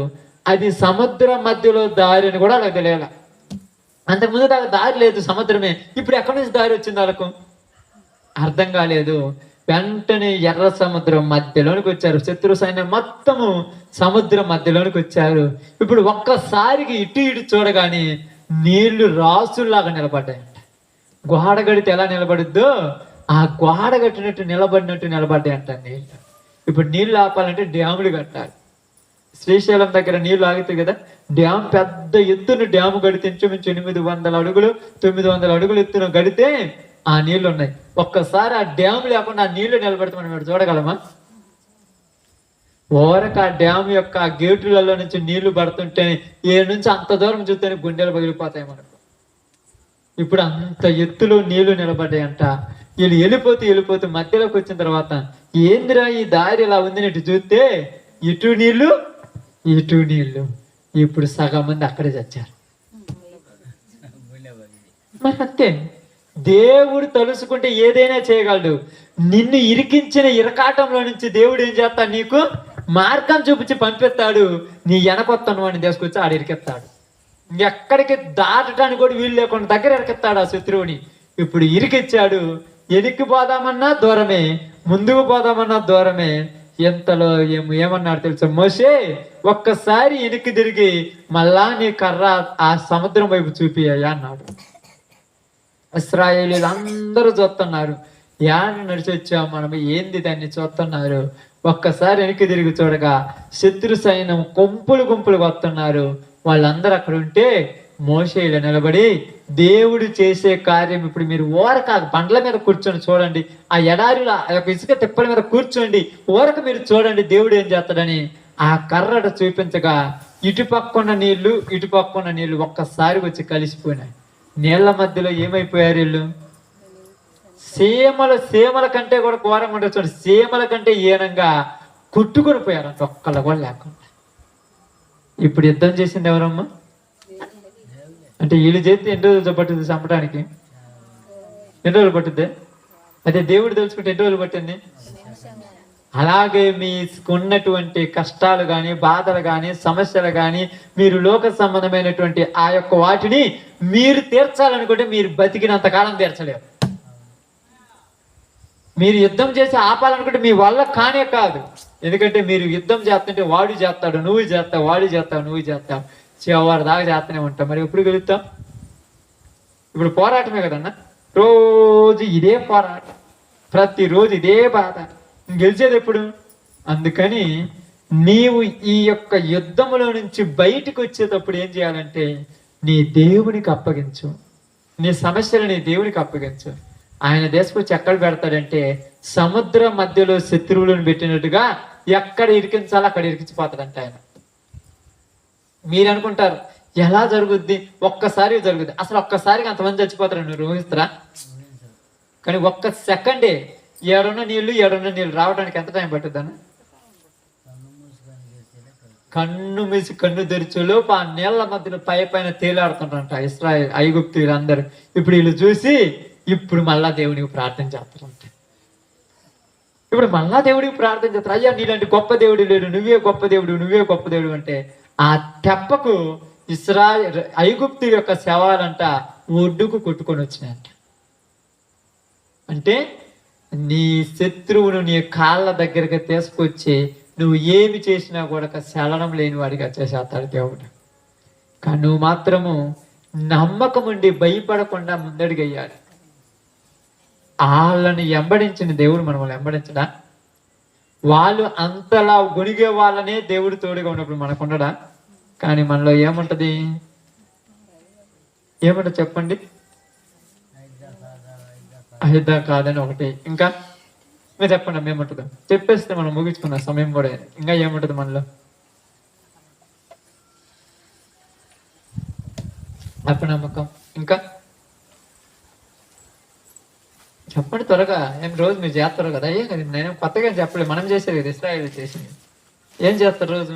అది సముద్రం మధ్యలో దారి అని కూడా వాళ్ళకి తెలియాల. అంతకుముందు దాకా దారి లేదు, సముద్రమే. ఇప్పుడు ఎక్కడి నుంచి దారి వచ్చింది వాళ్ళకు అర్థం కాలేదు. వెంటనే ఎర్ర సముద్రం మధ్యలోనికి వచ్చారు. శత్రు సైన్యం మొత్తము సముద్రం మధ్యలోనికి వచ్చారు. ఇప్పుడు ఒక్కసారికి ఇటు చూడగానే నీళ్లు రాసుల్లాగా నిలబడ్డాయంట. గోడ గడితే ఎలా నిలబడుద్దో ఆ గోడ కట్టినట్టు నిలబడ్డాయంట నీళ్ళు. ఇప్పుడు నీళ్లు ఆపాలంటే డ్యాములు కట్టాలి. శ్రీశైలం దగ్గర నీళ్లు ఆగుతాయి కదా, డ్యామ్ పెద్ద ఎత్తున డ్యాము కడితే ఇంచుమించు 800 అడుగులు 900 అడుగులు ఎత్తున కడితే ఆ నీళ్లు ఉన్నాయి. ఒక్కసారి ఆ డ్యామ్ లేకుండా ఆ నీళ్లు నిలబెడితే మనం ఇక్కడ చూడగలమా? ఓరక ఆ డ్యామ్ యొక్క ఆ గేటులలో నుంచి నీళ్లు పడుతుంటే ఏ నుంచి అంత దూరం చూస్తేనే గుండెలు పగిలిపోతాయి మనకు. ఇప్పుడు అంత ఎత్తులో నీళ్లు నిలబడ్డాయంట. వీళ్ళు వెళ్ళిపోతూ మధ్యలోకి వచ్చిన తర్వాత ఏందిరా ఈ దారి ఇలా ఉంది ఇటు చూస్తే ఇటు నీళ్లు ఇటు నీళ్లు. ఇప్పుడు సగం మంది అక్కడే చచ్చారు. మరి అంతే, దేవుడు తలుసుకుంటే ఏదైనా చేయగలడు. నిన్ను ఇరికించిన ఇరకాటంలో నుంచి దేవుడు ఏం చేస్తాడు? నీకు మార్గం చూపించి పంపిస్తాడు. నీ వెనకొత్తను వాడిని తీసుకొచ్చి ఆడ ఇరికెత్తాడు. ఎక్కడికి దాటడానికి కూడా వీలు లేకుండా దగ్గర ఇరికెత్తాడు ఆ శత్రువుని. ఇప్పుడు ఇరికిచ్చాడు. వెనక్కి పోదామన్నా దూరమే, ముందుకు పోదామన్నా దూరమే. ఎంతలో ఏమన్నాడు తెలుసా? మోషే ఒక్కసారి వెనక్కి తిరిగి మళ్ళా నీ కర్ర ఆ సముద్రం వైపు చూపియ్యా అన్నాడు. ఇశ్రాయేలీలు అందరూ చూస్తున్నారు. యాడ నడిచి వచ్చాం మనం, ఏంది దాన్ని చూస్తున్నారు. ఒక్కసారి వెనక్కి తిరిగి చూడగా శత్రు సైన్యం గుంపులు వస్తున్నారు. వాళ్ళందరూ అక్కడ ఉంటే మోషే ఇలా నిలబడి దేవుడు చేసే కార్యం ఇప్పుడు మీరు ఓరక బండ్ల మీద కూర్చొని చూడండి, ఆ ఎడారిలో ఆ యొక్క ఇసుక తిప్పల మీద కూర్చోండి, ఓరక మీరు చూడండి దేవుడు ఏం చేస్తాడని ఆ కర్రట చూపించగా ఇటు పక్కన నీళ్లు ఒక్కసారి వచ్చి కలిసిపోయినాయి. నీళ్ల మధ్యలో ఏమైపోయారు వీళ్ళు? సీమల కంటే కూడా ఘోరంగా ఉండొచ్చు. సీమల కంటే ఈనంగా కొట్టుకొని పోయారంట, ఒక్కళ్ళ కూడా లేకుండా. ఇప్పుడు యుద్ధం చేసింది ఎవరమ్మా? అంటే వీళ్ళు చేస్తే ఎన్ని రోజులు పట్టింది చంపడానికి? ఎన్ని రోజులు పట్టుద్ది? అదే దేవుడు తెలుసుకుంటే ఎన్ని రోజులు పట్టింది? అలాగే మీకున్నటువంటి కష్టాలు కానీ, బాధలు కానీ, సమస్యలు కానీ, మీరు లోక సంబంధమైనటువంటి ఆ యొక్క వాటిని మీరు తీర్చాలనుకుంటే మీరు బతికినంత కాలం తీర్చలేరు. మీరు యుద్ధం చేసి ఆపాలనుకుంటే మీ వల్ల కానే కాదు. ఎందుకంటే మీరు యుద్ధం చేస్తుంటే వాడు చేస్తాడు, నువ్వు చేస్తావు, వాడు చేస్తావు, నువ్వు చేస్తావు, చివరి దాకా చేస్తూనే ఉంటాం. మరి ఎప్పుడు గెలుస్తాం? ఇప్పుడు పోరాటమే కదన్నా, రోజు ఇదే పోరాటం, ప్రతిరోజు ఇదే బాధ. గెలిచేది ఎప్పుడు? అందుకని నీవు ఈ యొక్క యుద్ధములో నుంచి బయటకు వచ్చేటప్పుడు ఏం చేయాలంటే నీ దేవునికి అప్పగించు, నీ సమస్యలు నీ దేవునికి అప్పగించు. ఆయన తీసుకొచ్చి ఎక్కడ పెడతాడంటే సముద్రం మధ్యలో శత్రువులను పెట్టినట్టుగా ఎక్కడ ఇరికించాలో అక్కడ ఇరికించిపోతాడంట ఆయన. మీరు అనుకుంటారు ఎలా జరుగుద్ది? ఒక్కసారి జరుగుద్ది. అసలు ఒక్కసారిగా అంతమంది చచ్చిపోతారు నువ్వు ఊహిస్తారా? కానీ ఒక్క సెకండే ఏడున్న నీళ్లు రావడానికి ఎంత టైం పట్టుద్దన్న? కన్ను మూసి కన్ను తెరిచేలోపు ఆ నీళ్ల మధ్యలో పైన తేలాడుతుంటారంట ఐగుప్తీయులు అందరూ. ఇప్పుడు వీళ్ళు చూసి ఇప్పుడు మళ్ళా దేవునికి ప్రార్థన చేస్తారంట. ఇప్పుడు మళ్ళా దేవుడికి ప్రార్థన చేస్తారు. అయ్యా నీలాంటి గొప్ప దేవుడు లేడు, నువ్వే గొప్ప దేవుడు అంటే ఆ తెప్పకు ఐగుప్తు యొక్క శవాలంట ఒడ్డుకు కొట్టుకొని వచ్చినాయంట. అంటే నీ శత్రువును నీ కాళ్ళ దగ్గరికి తీసుకొచ్చి నువ్వు ఏమి చేసినా కూడా చలనం లేని వాడిగా చేసేస్తాడు దేవుడు. కానీ నువ్వు మాత్రము నమ్మకం ఉండి భయపడకుండా ముందడిగయ్యాలి. వాళ్ళని వెంబడించిన దేవుడు మనల్ని వెంబడించడా? వాళ్ళు అంతలా గొనిగే వాళ్ళనే దేవుడు తోడుగా ఉన్నప్పుడు మనకు ఉండడా? కానీ మనలో ఏముంటది చెప్పండి? అయిద్దా కాదని ఒకటి. ఇంకా మీరు చెప్పండి ఏముంటుందో చెప్పేస్తే మనం ముగించుకున్న సమయం కూడా. ఇంకా ఏముంటది మనలో? అపనమ్మకం. ఇంకా చెప్పండి త్వరగా. రోజు మీరు చేస్తారు కదా? అయ్యే కదా, నేను కొత్తగా చెప్పలేదు, మనం చేసేది కదా, ఇశ్రాయేలు చేసింది. ఏం చేస్తారు రోజు?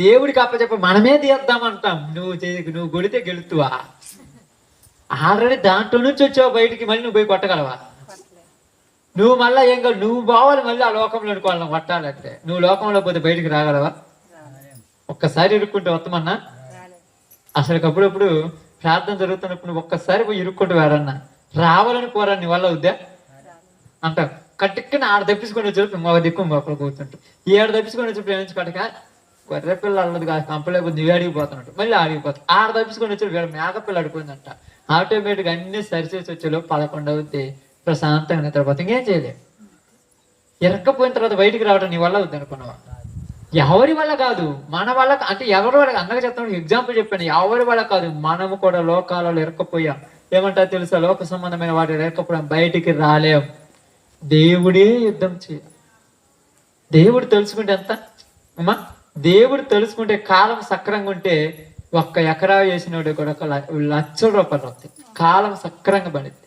దేవుడికి అప్పచెప్ప మనమే తీద్దామంటాం. నువ్వు కొడితే గెలుతువా? ఆల్రెడీ దాంట్లో నుంచి వచ్చావు బయటికి, మళ్ళీ నువ్వు పోయి కొట్టగలవా? నువ్వు మళ్ళీ ఏం కాదు, నువ్వు పోవాలి మళ్ళీ ఆ లోకంలోనికి వాళ్ళని కొట్టాలంటే. నువ్వు లోకంలో పోతే బయటికి రాగలవా? ఒక్కసారి ఇరుక్కుంటే వస్తామన్నా? అసలు అప్పుడప్పుడు ప్రార్థన జరుగుతున్నప్పుడు నువ్వు ఒక్కసారి పోయి ఇరుక్కుంటూ వేడన్నా రావాలని కోరా నీ వల్ల వద్దా అంటావు. కట్టుకుని ఆడ తప్పించుకొని వచ్చేటప్పుడు మా దిక్కు అక్కడ కూర్చుంటావు. ఏడు తప్పించుకొని వచ్చేప్పుడు నుంచి కట్టక గొర్రెపిల్ల అల్లది కాదు, కంపలేకపోతే నువ్వు అడిగిపోతున్నట్టు మళ్ళీ ఆడిగిపోతావు. ఆడ తప్పించుకొని వచ్చి వీడు మేకపిల్ల అడిపోయిందంట. ఆటోమేటిక్గా అన్ని సరిచేసి వచ్చేలో 11 అవుతే ప్రశాంతంగా నిద్రపోతే ఇంకేం చేయలేదు. ఎరక్కపోయిన తర్వాత బయటికి రావడం నీ వల్ల వద్దు అనుకున్నావా? ఎవరి వల్ల కాదు, మన వల్ల. అంటే ఎవరి వల్ల అందరికీ చెప్తాను, ఎగ్జాంపుల్ చెప్పాను, ఎవరి వల్ల కాదు. మనము కూడా లోకాలలో ఇరక్కపోయాం. ఏమంటారు తెలుసా? లోక సంబంధమైన వాటి ఇరక్కపోయాం, బయటికి రాలేం. దేవుడే యుద్ధం చేయాలి. దేవుడు తెలుసుకుంటే ఎంత అమ్మా, దేవుడు తెలుసుకుంటే కాలం సక్రంగా ఉంటే 1 ఎకరా వేసినోడు కూడా 1,00,000 రూపాయలు వస్తాయి. కాలం సక్రంగా పడింది.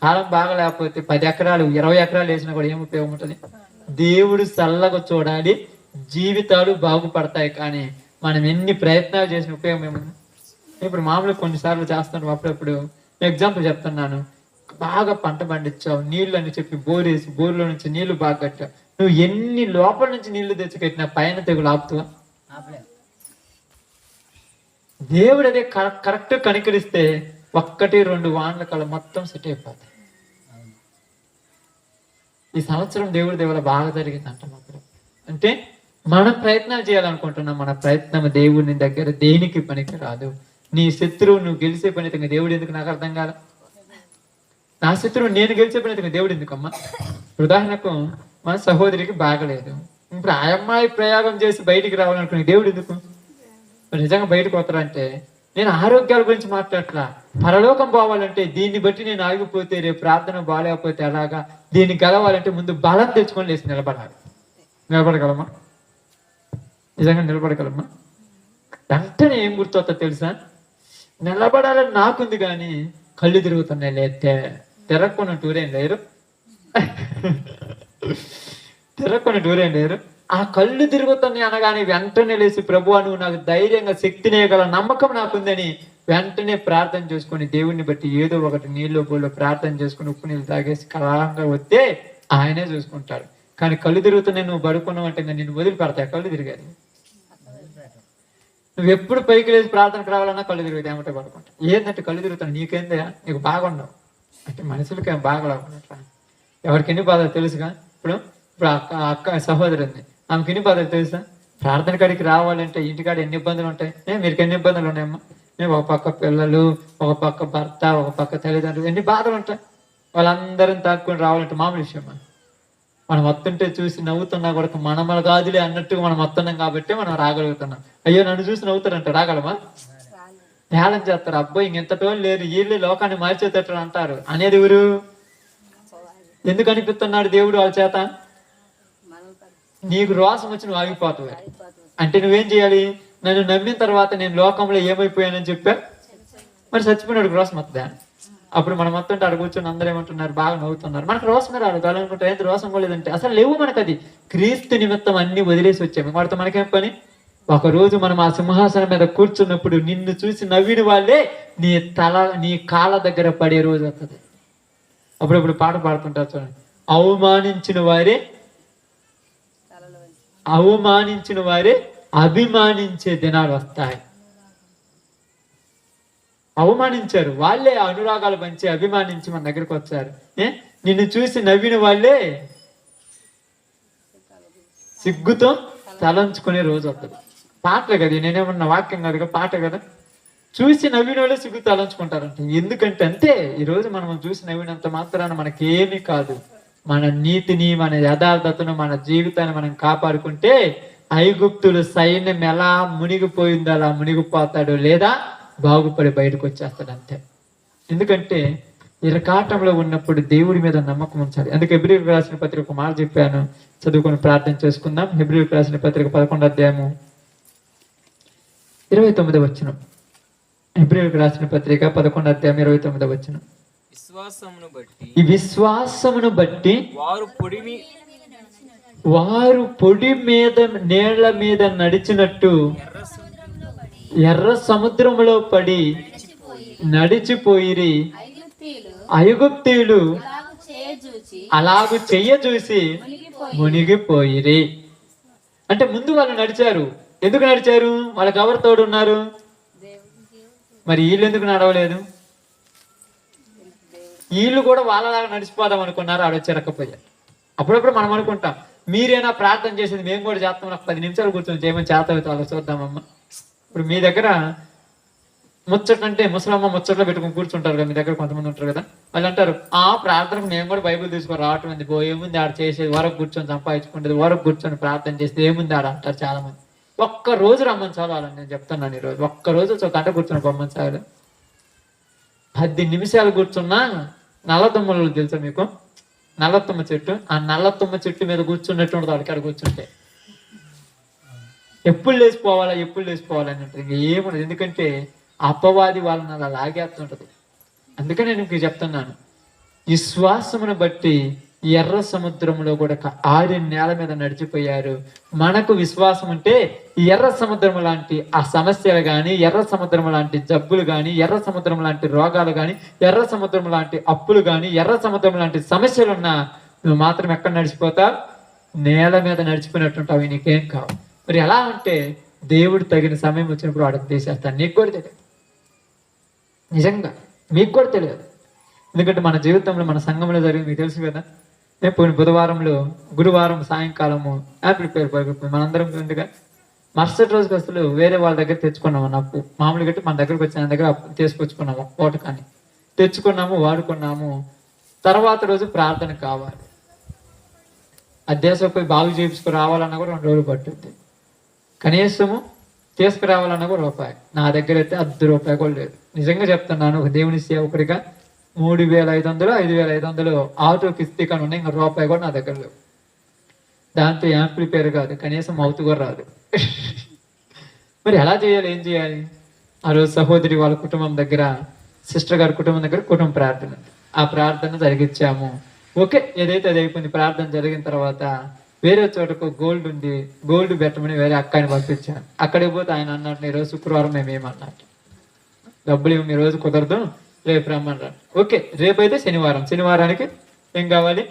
కాలం బాగా లేకపోతే 10 ఎకరాలు 20 ఎకరాలు వేసినా కూడా ఏం ఉపయోగం ఉంటుంది? దేవుడు చల్లగా చూడాలి, జీవితాలు బాగుపడతాయి. కానీ మనం ఎన్ని ప్రయత్నాలు చేసిన ఉపయోగం ఏమన్నా? ఇప్పుడు మామూలుగా కొన్నిసార్లు చేస్తాను, అప్పుడప్పుడు ఎగ్జాంపుల్ చెప్తున్నాను. బాగా పంట పండించావు, నీళ్ళు అని చెప్పి బోరేసి బోర్లో నుంచి నీళ్లు బాగా కట్టావు. నువ్వు ఎన్ని లోపల నుంచి నీళ్లు తెచ్చి కట్టినా పైన తెగులు ఆపుతావా? దేవుడు అదే కరెక్ట్ కనికరిస్తే 1-2 వానల కాలం మొత్తం సెట్ అయిపోతాయి. ఈ సంవత్సరం దేవుడి దేవుల బాగా జరిగింది అంట మాత్రం. అంటే మనం ప్రయత్నాలు చేయాలనుకుంటున్నాం, మన ప్రయత్నం దేవుడిని దగ్గర దేనికి పనికి రాదు. నీ శత్రువు నువ్వు గెలిచే పని దేవుడు ఎందుకు? నాకు అర్థం కాదు. నా శత్రువు నేను గెలిచే పని దేవుడు ఎందుకమ్మా? ఉదాహరణకు మన సహోదరికి బాగలేదు, ఇప్పుడు ఆ అమ్మాయి ప్రయోగం చేసి బయటికి రావాలనుకునే దేవుడు ఎందుకు? నిజంగా బయటకు వస్తారంటే నేను ఆరోగ్యాల గురించి మాట్లాడట్లా. పరలోకం పోవాలంటే దీన్ని బట్టి నేను ఆగిపోతే రేపు ప్రార్థన బాగాలేకపోతే అలాగా, దీన్ని గెలవాలంటే ముందు బలం తెచ్చుకొని లేచి నిలబడాలి. నిలబడగలమా? నిజంగా నిలబడగలమా? వెంటనే ఏం గుర్తొస్తా తెలుసా? నిలబడాలని నాకుంది కానీ కళ్ళు తిరుగుతున్నాయి. లేతే తిరగకుండా టూరేం లేరు, తిరగకుండా టూరేం లేరు. ఆ కళ్ళు తిరుగుతున్నాయి అనగానే వెంటనే లేచి ప్రభువా నువ్వు నాకు ధైర్యంగా శక్తినేయగల నమ్మకం నాకుందని వెంటనే ప్రార్థన చేసుకొని దేవుడిని బట్టి ఏదో ఒకటి నీళ్ళు పోలో ప్రార్థన చేసుకుని ఉప్పు నీళ్ళు తాగేసి కళంగా వస్తే ఆయనే చూసుకుంటాడు. కానీ కళ్ళు తిరుగుతున్నాయి నువ్వు పడుకున్నావు అంటే నేను వదిలిపెడతాయి. కళ్ళు తిరిగాది. నువ్వు ఎప్పుడు పైకి లేచి ప్రార్థనకు రావాలన్నా కళ్ళు తిరుగుతాయి, ఏమంటే పడుకుంటా. ఏంటంటే కళ్ళు తిరుగుతాను, నీకేందే నీకు బాగుండవు అంటే మనుషులకి ఏం బాగలేకుండా. ఎవరికి ఎన్ని బాధలు తెలుసుగా? ఇప్పుడు అక్క సహోదరి ఉంది, ఆమెకి ఎన్ని బాధలు తెలుసా? ప్రార్థన కాడికి రావాలంటే ఇంటికాడ ఎన్ని ఇబ్బందులు ఉంటాయి. మీకు ఎన్ని ఇబ్బందులు ఉన్నాయమ్మా? మేము ఒక పక్క పిల్లలు, ఒక పక్క భర్త, ఒక పక్క తల్లిదండ్రులు, ఎన్ని బాధలు ఉంటాయి. వాళ్ళందరిని తాక్కుని రావాలంటే మామూలు విషయమా? మనం వస్తుంటే చూసి నవ్వుతున్నా కూడా మనమల కాదులే అన్నట్టుగా మనం వస్తున్నాం కాబట్టి మనం రాగలుగుతున్నాం. అయ్యో నన్ను చూసి నవ్వుతారంట, రాగలమా? ధ్యానం చేస్తారు. అబ్బాయి ఇంకెంతటోళ్ళు లేరు, వీళ్ళు లోకాన్ని మార్చేటట్టు అంటారు అనేది ఎవరు? ఎందుకు అనిపిస్తున్నాడు దేవుడు వాళ్ళ చేత? నీకు రోసం వచ్చి నువ్వు ఆగిపోతావు అంటే నువ్వేం చేయాలి? నన్ను నమ్మిన తర్వాత నేను లోకంలో ఏమైపోయానని చెప్పా, మరి చచ్చిపోయినాడు రోసం వస్తుందా? అప్పుడు మనం మొత్తం అక్కడ కూర్చొని అందరూ ఏమంటున్నారు, బాగా నవ్వుతున్నారు. మనకు రోసమే రాదు. అనుకుంటే ఏంటి రోసం పోలేదంటే అసలు లేవు మనకు. అది క్రీస్తు నిమిత్తం అన్ని వదిలేసి వచ్చాము. వాటితో మనకేం పని? ఒకరోజు మనం ఆ సింహాసనం మీద కూర్చున్నప్పుడు నిన్ను చూసి నవ్విన వాళ్ళే నీ కాళ్ళ దగ్గర పడే రోజు వస్తుంది. అప్పుడప్పుడు పాట పాడుతుంటారు చూడండి, అవమానించిన వారే అభిమానించే దినాలు వస్తాయి. అవమానించారు వాళ్ళే అనురాగాలు పంచి అభిమానించి మన దగ్గరకు వచ్చారు. నిన్ను చూసి నవ్విన వాళ్ళే సిగ్గుతో తలంచుకునే రోజు వస్తుంది. పాటలే కదా, నేనేమన్నా వాక్యం కాదుగా, పాట కదా. చూసి నవ్విన వాళ్ళే సిగ్గు తలంచుకుంటారంట. ఎందుకంటే అంతే, ఈరోజు మనం చూసి నవ్వినంత మాత్రాన మనకేమీ కాదు. మన నీతిని, మన యథార్థతను, మన జీవితాన్ని మనం కాపాడుకుంటే ఐగుప్తులు సైన్యం ఎలా మునిగిపోయిందో అలా మునిగిపోతాడు, లేదా బాగుపడి బయటకు వచ్చేస్తాడు అంతే. ఎందుకంటే ఇరకాటంలో ఉన్నప్పుడు దేవుడి మీద నమ్మకం ఉంచాలి. అందుకే హెబ్రీయులకు రాసిన పత్రిక ఒక మాట చెప్పాను, చదువుకొని ప్రార్థన చేసుకుందాం. హెబ్రీయులకు రాసిన పత్రిక 11వ అధ్యాయము 29వ వచనం. హెబ్రీయులకు రాసిన పత్రిక 11వ అధ్యాయం 29వ వచనం. ఈ విశ్వాసమును బట్టి వారు పొడి మీద నీళ్ల మీద నడిచినట్టు ఎర్ర సముద్రములో పడి నడిచిపోయిరి. ఐగుప్తీయులు అలాగు చూసి మునిగిపోయిరి. అంటే ముందు వాళ్ళు నడిచారు. ఎందుకు నడిచారు? వాళ్ళకి ఎవరు తోడు ఉన్నారు? మరి వీళ్ళు ఎందుకు నడవలేదు? వీళ్ళు కూడా వాళ్ళలాగా నడిచిపోదాం అనుకున్నారు, ఆడొచ్చారకపోయారు. అప్పుడప్పుడు మనం అనుకుంటాం, మీరేనా ప్రార్థన చేసేది, మేము కూడా చేస్తాం, నాకు 10 నిమిషాలు కూర్చొని చేయమని చేత వాళ్ళకి చూద్దామమ్మా. ఇప్పుడు మీ దగ్గర ముచ్చటంటే ముసలమ్మ ముచ్చట్లో పెట్టుకుని కూర్చుంటారు కదా, మీ దగ్గర కొంతమంది ఉంటారు కదా, వాళ్ళు అంటారు ప్రార్థనకు మేము కూడా బైబిల్ తీసుకొని రావటం ఉంది, ఏముంది ఆడ చేసేది, వరకు కూర్చొని సంపాదించుకుంటుంది, వరకు కూర్చొని ప్రార్థన చేస్తే ఏముంది ఆడ అంటారు చాలా మంది. ఒక్క రోజు రమ్మని చాలు, నేను చెప్తున్నాను ఈరోజు ఒక్క రోజు ఒక గంట కూర్చొని బొమ్మని చాలు. 10 నిమిషాలు కూర్చున్నా నల్లతుమ్మలు తెలుసా మీకు? నల్లతుమ్మ చెట్టు, ఆ నల్లతుమ్మ చెట్టు మీద కూర్చున్నట్టు ఉండదు అక్కడ కూర్చుంటే. ఎప్పుడు లేచిపోవాలా అని ఉంటుంది, ఇంకా ఏముండదు. ఎందుకంటే అపవాది వాళ్ళని అలా లాగేస్తుంటది. అందుకని నేను మీకు చెప్తున్నాను, విశ్వాసమును బట్టి ఎర్ర సముద్రంలో కూడా 6 నేల మీద నడిచిపోయారు. మనకు విశ్వాసం ఉంటే ఎర్ర సముద్రం లాంటి ఆ సమస్యలు కానీ, ఎర్ర సముద్రం లాంటి జబ్బులు కానీ, ఎర్ర సముద్రం లాంటి రోగాలు కానీ, ఎర్ర సముద్రం లాంటి అప్పులు కానీ, ఎర్ర సముద్రం లాంటి సమస్యలున్నా నువ్వు మాత్రం ఎక్కడ నడిచిపోతావు? నేల మీద నడిచిపోయినట్టుంటావు, నీకేం కావు. మరి ఎలా అంటే దేవుడు తగిన సమయం వచ్చినప్పుడు వాడికి తీసేస్తాను. నీకు కూడా తెలియదు, నిజంగా మీకు కూడా తెలియదు. ఎందుకంటే మన జీవితంలో మన సంఘంలో జరిగింది మీకు తెలుసు కదా. పోయిన గురువారం సాయంకాలము యాపిల్ పేరు పగిలిపోయింది. మనందరం ఉండగా మరుసటి రోజుకి అసలు వేరే వాళ్ళ దగ్గర తెచ్చుకున్నాము అప్పు. మామూలుగా మన దగ్గరకు వచ్చిన దగ్గర అప్పు తీసుకొచ్చుకున్నాము, పూట కానీ తెచ్చుకున్నాము, వాడుకున్నాము. తర్వాత రోజు ప్రార్థన కావాలి. అధ్యాసం పోయి బాగు చేయించుకు రావాలన్నా కూడా 2 రోజులు పట్టుద్ది. కనీసము తీసుకురావాలన్నా కూడా రూపాయి. నా దగ్గర అయితే ₹10 కూడా లేదు. నిజంగా చెప్తున్నాను, ఒక దేవుని సేవకుడిగా 3,500 5,500 ఆటో కిస్తీ కానీ ఉన్నాయి, ఇంకా రూపాయి కూడా నా దగ్గర లేవు. దాంతో యాంప్లి పేరు కాదు, కనీసం మౌత్ కూడా రాదు. మరి ఎలా చేయాలి, ఏం చేయాలి? ఆ రోజు సహోదరి వాళ్ళ కుటుంబం దగ్గర, సిస్టర్ గారి కుటుంబం దగ్గర కుటుంబ ప్రార్థన, ఆ ప్రార్థన జరిగించాము. ఓకే, ఏదైతే అది అయిపోయింది. ప్రార్థన జరిగిన తర్వాత వేరే చోటకు గోల్డ్ ఉంది, గోల్డ్ పెట్టమని వేరే అక్కని పంపించాను. అక్కడికి పోతే ఆయన అన్నట్టు, ఈరోజు శుక్రవారం మేము ఏమన్నట్టు డబ్బులు ఇవ్వం, ఈ రోజు కుదరదు, రేపు రమ్మన్నారు. ఓకే, రేపైతే శనివారానికి ఏం కావాలి?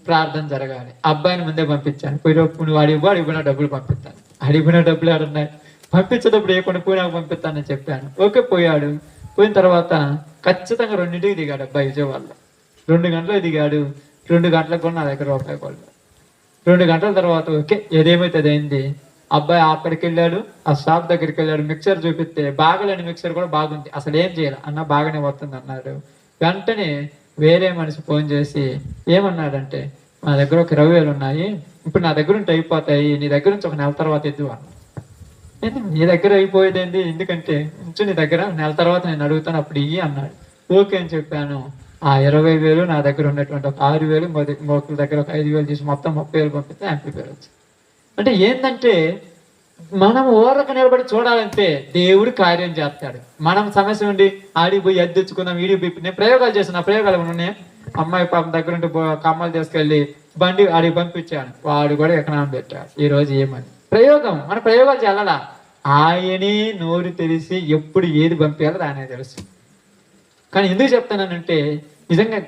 ప్రార్థన జరగాలి. అబ్బాయిని ముందే పంపించాను. నువ్వు అడిగిపోయిన డబ్బులు పంపిస్తాను. అడిగిపోయిన డబ్బులు ఆడున్నాయి, పంపించేటప్పుడు ఏ కొన్ని పోయినాక పంపిస్తానని చెప్పాను. ఓకే, పోయాడు. పోయిన తర్వాత ఖచ్చితంగా 2ంటికి దిగాడు అబ్బాయి విజయవాడలో. 2 గంటలకు దిగాడు. 2 గంటలకు కూడా నా దగ్గర రూపాయి కూడా. 2 గంటల తర్వాత ఓకే, ఏదేమైతే అదైంది. అబ్బాయి అక్కడికి వెళ్ళాడు, ఆ షాప్ దగ్గరికి వెళ్ళాడు. మిక్సర్ చూపిస్తే బాగలేని మిక్సర్ కూడా బాగుంది, అసలు ఏం చేయాలి అన్న, బాగానే వస్తుంది అన్నాడు. వెంటనే వేరే మనిషి ఫోన్ చేసి ఏమన్నాడంటే, మా దగ్గర ఒక 20,000 ఉన్నాయి, ఇప్పుడు నా దగ్గర ఉంటే అయిపోతాయి, నీ దగ్గర నుంచి ఒక నెల తర్వాత ఇద్దు అన్న. నీ దగ్గర అయిపోయేదేంది, ఎందుకంటే నీ దగ్గర నెల తర్వాత నేను అడుగుతాను, అప్పుడు ఇయ్యి అన్నాడు. ఓకే అని చెప్పాను. ఆ 20,000 నా దగ్గర ఉన్నటువంటి ఒక 6,000 ఇంకొకరి దగ్గర ఒక 5,000 తీసి మొత్తం 30,000 పంపిస్తే యాంప్లి పేరు వచ్చింది. అంటే ఏంటంటే మనం ఓరక నిలబడి చూడాలంటే దేవుడు కార్యం చేస్తాడు. మనం సమస్య ఉండి ఆడికి పోయి అద్దె తెచ్చుకుందాం, వీడికి పోయి నేను ప్రయోగాలు చేసిన ప్రయోగాలు ఉన్నాయి. అమ్మాయి పాపం దగ్గర ఉంటే కమ్మలు తీసుకెళ్ళి బండి ఆడికి పంపించాను, వాడు కూడా ఎకనామీ పెట్టాడు. ఈ రోజు ఏమని ప్రయోగం, మన ప్రయోగాలు చేయాలా? ఆయనే నోరు తెలిసి ఎప్పుడు ఏది పంపించాలో ఆయనే తెలుసు. కానీ ఎందుకు చెప్తానంటే నిజంగా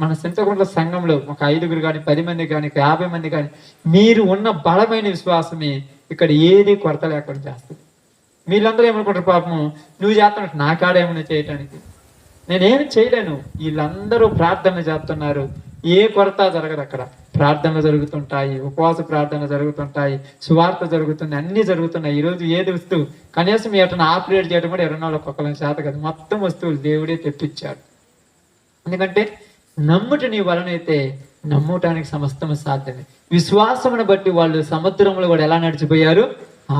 మన చింతకుంట్ల సంఘంలో ఒక 5గురు కానీ 10 మంది కానీ 50 మంది కానీ మీరు ఉన్న బలమైన విశ్వాసమే ఇక్కడ ఏది కొరత లేకుండా చేస్తుంది. వీళ్ళందరూ ఏమనుకుంటారు, పాపం నువ్వు చేస్తున్నట్టు నా కాడ ఏమైనా చేయటానికి, నేనేమి చేయలేను. వీళ్ళందరూ ప్రార్థన చేస్తున్నారు, ఏ కొరత జరగదు. అక్కడ ప్రార్థనలు జరుగుతుంటాయి, ఉపవాస ప్రార్థనలు జరుగుతుంటాయి, సువార్త జరుగుతుంది, అన్ని జరుగుతున్నాయి. ఈరోజు ఏది వస్తువు కనీసం ఎటన్నా ఆపరేట్ చేయడం కూడా 24 శాతం కదా, మొత్తం వస్తువులు దేవుడే తెప్పించాడు. ఎందుకంటే నమ్ముట నీ వలనైతే నమ్ముటానికి సమస్తము సాధ్యమే. విశ్వాసమును బట్టి వాళ్ళు సముద్రంలో కూడా ఎలా నడిచిపోయారు?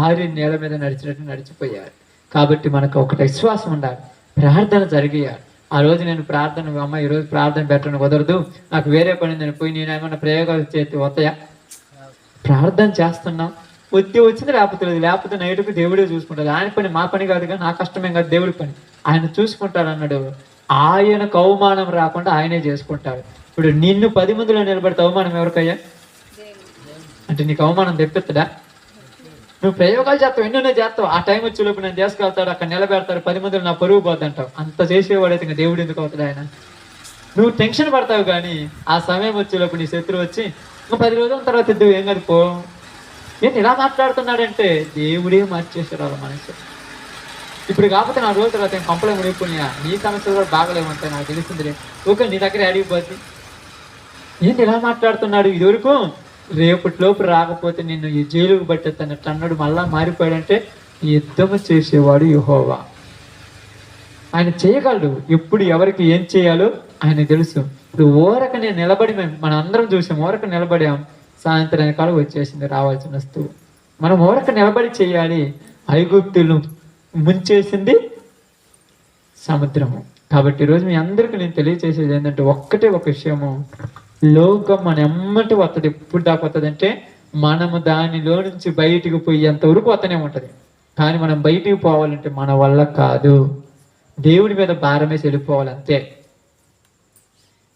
6 నేల మీద నడిచినట్టు నడిచిపోయారు. కాబట్టి మనకు ఒకటి విశ్వాసం ఉండాలి. ప్రార్థన జరిగేయాలి. ఆ రోజు నేను ప్రార్థన, అమ్మ ఈరోజు ప్రార్థన పెట్టడం కుదరదు, నాకు వేరే పని నేను పోయి నేనేమన్నా ప్రయోగాలు చేతి వస్తాయా? ప్రార్థన చేస్తున్నాం, వచ్చింది లేకపోతే నైట్కి దేవుడే చూసుకుంటాడు. ఆయన పని మా పని కాదుగా, నా కష్టమేం కాదు, దేవుడి పని ఆయన చూసుకుంటాడు అన్నాడు. ఆయనకు అవమానం రాకుండా ఆయనే చేసుకుంటాడు. ఇప్పుడు నిన్ను 10 మందిలో నిలబడితే అవమానం ఎవరికయ్యా? అంటే నీకు అవమానం తెప్పిస్తాడా? నువ్వు ప్రయోగాలు చేస్తావు, ఎన్నో చేస్తావు, ఆ టైం వచ్చేలోపు నేను చేసుకెళ్తాడు, అక్కడ నిలబెడతాడు, 10 మందిలో నా పరుగు పోద్ది అంటావు. అంత చేసేవాడైతే ఇంకా దేవుడు ఎందుకు అవుతాడు? ఆయన నువ్వు టెన్షన్ పడతావు, కానీ ఆ సమయం వచ్చేలోపు నీ శత్రువు వచ్చి ఇంకా 10 రోజుల తర్వాత ఇద్దు, ఏం కాదు పో. నేను ఇలా మాట్లాడుతున్నాడంటే దేవుడే మార్చేసాడు వాళ్ళ మనసు. ఇప్పుడు కాకపోతే 4 రోజుల తర్వాత కంప్లైంట్ ముడిపోయినా నీ సమస్యలు కూడా బాగలేమంటే నాకు తెలిసిందిలే, ఓకే నీ దగ్గర అడిగిపోద్ది. ఏంటి ఇలా మాట్లాడుతున్నాడు, ఇదివరకు రేపటిలోపు రాకపోతే నిన్ను ఈ జైలుకు పట్టేస్తానట్టు అన్నాడు. మళ్ళా మారిపోయాడంటే యుద్ధము చేసేవాడు యెహోవా. ఆయన చేయగలడు. ఎప్పుడు ఎవరికి ఏం చేయాలో ఆయన తెలుసు. ఇప్పుడు ఓరకనే నిలబడి మనం అందరం చూసాం, ఓరక నిలబడాం, సాయంత్రం కాలం వచ్చేసింది రావాల్సిన వస్తువు. మనం ఓరక నిలబడి చేయాలి. ఐగుప్తులను ముంచేసింది సముద్రము. కాబట్టి ఈరోజు మీ అందరికీ నేను తెలియచేసేది ఏంటంటే ఒక్కటే ఒక విషయము, లోకం మన ఎమ్మటి వస్తుంది. ఎప్పుడు దాకా వస్తుంది అంటే మనము దానిలో నుంచి బయటికి పోయేంత వరకు వస్తూనే ఉంటుంది. కానీ మనం బయటికి పోవాలంటే మన వల్ల కాదు. దేవుడి మీద భారం వేసి వెళ్ళిపోవాలి అంతే.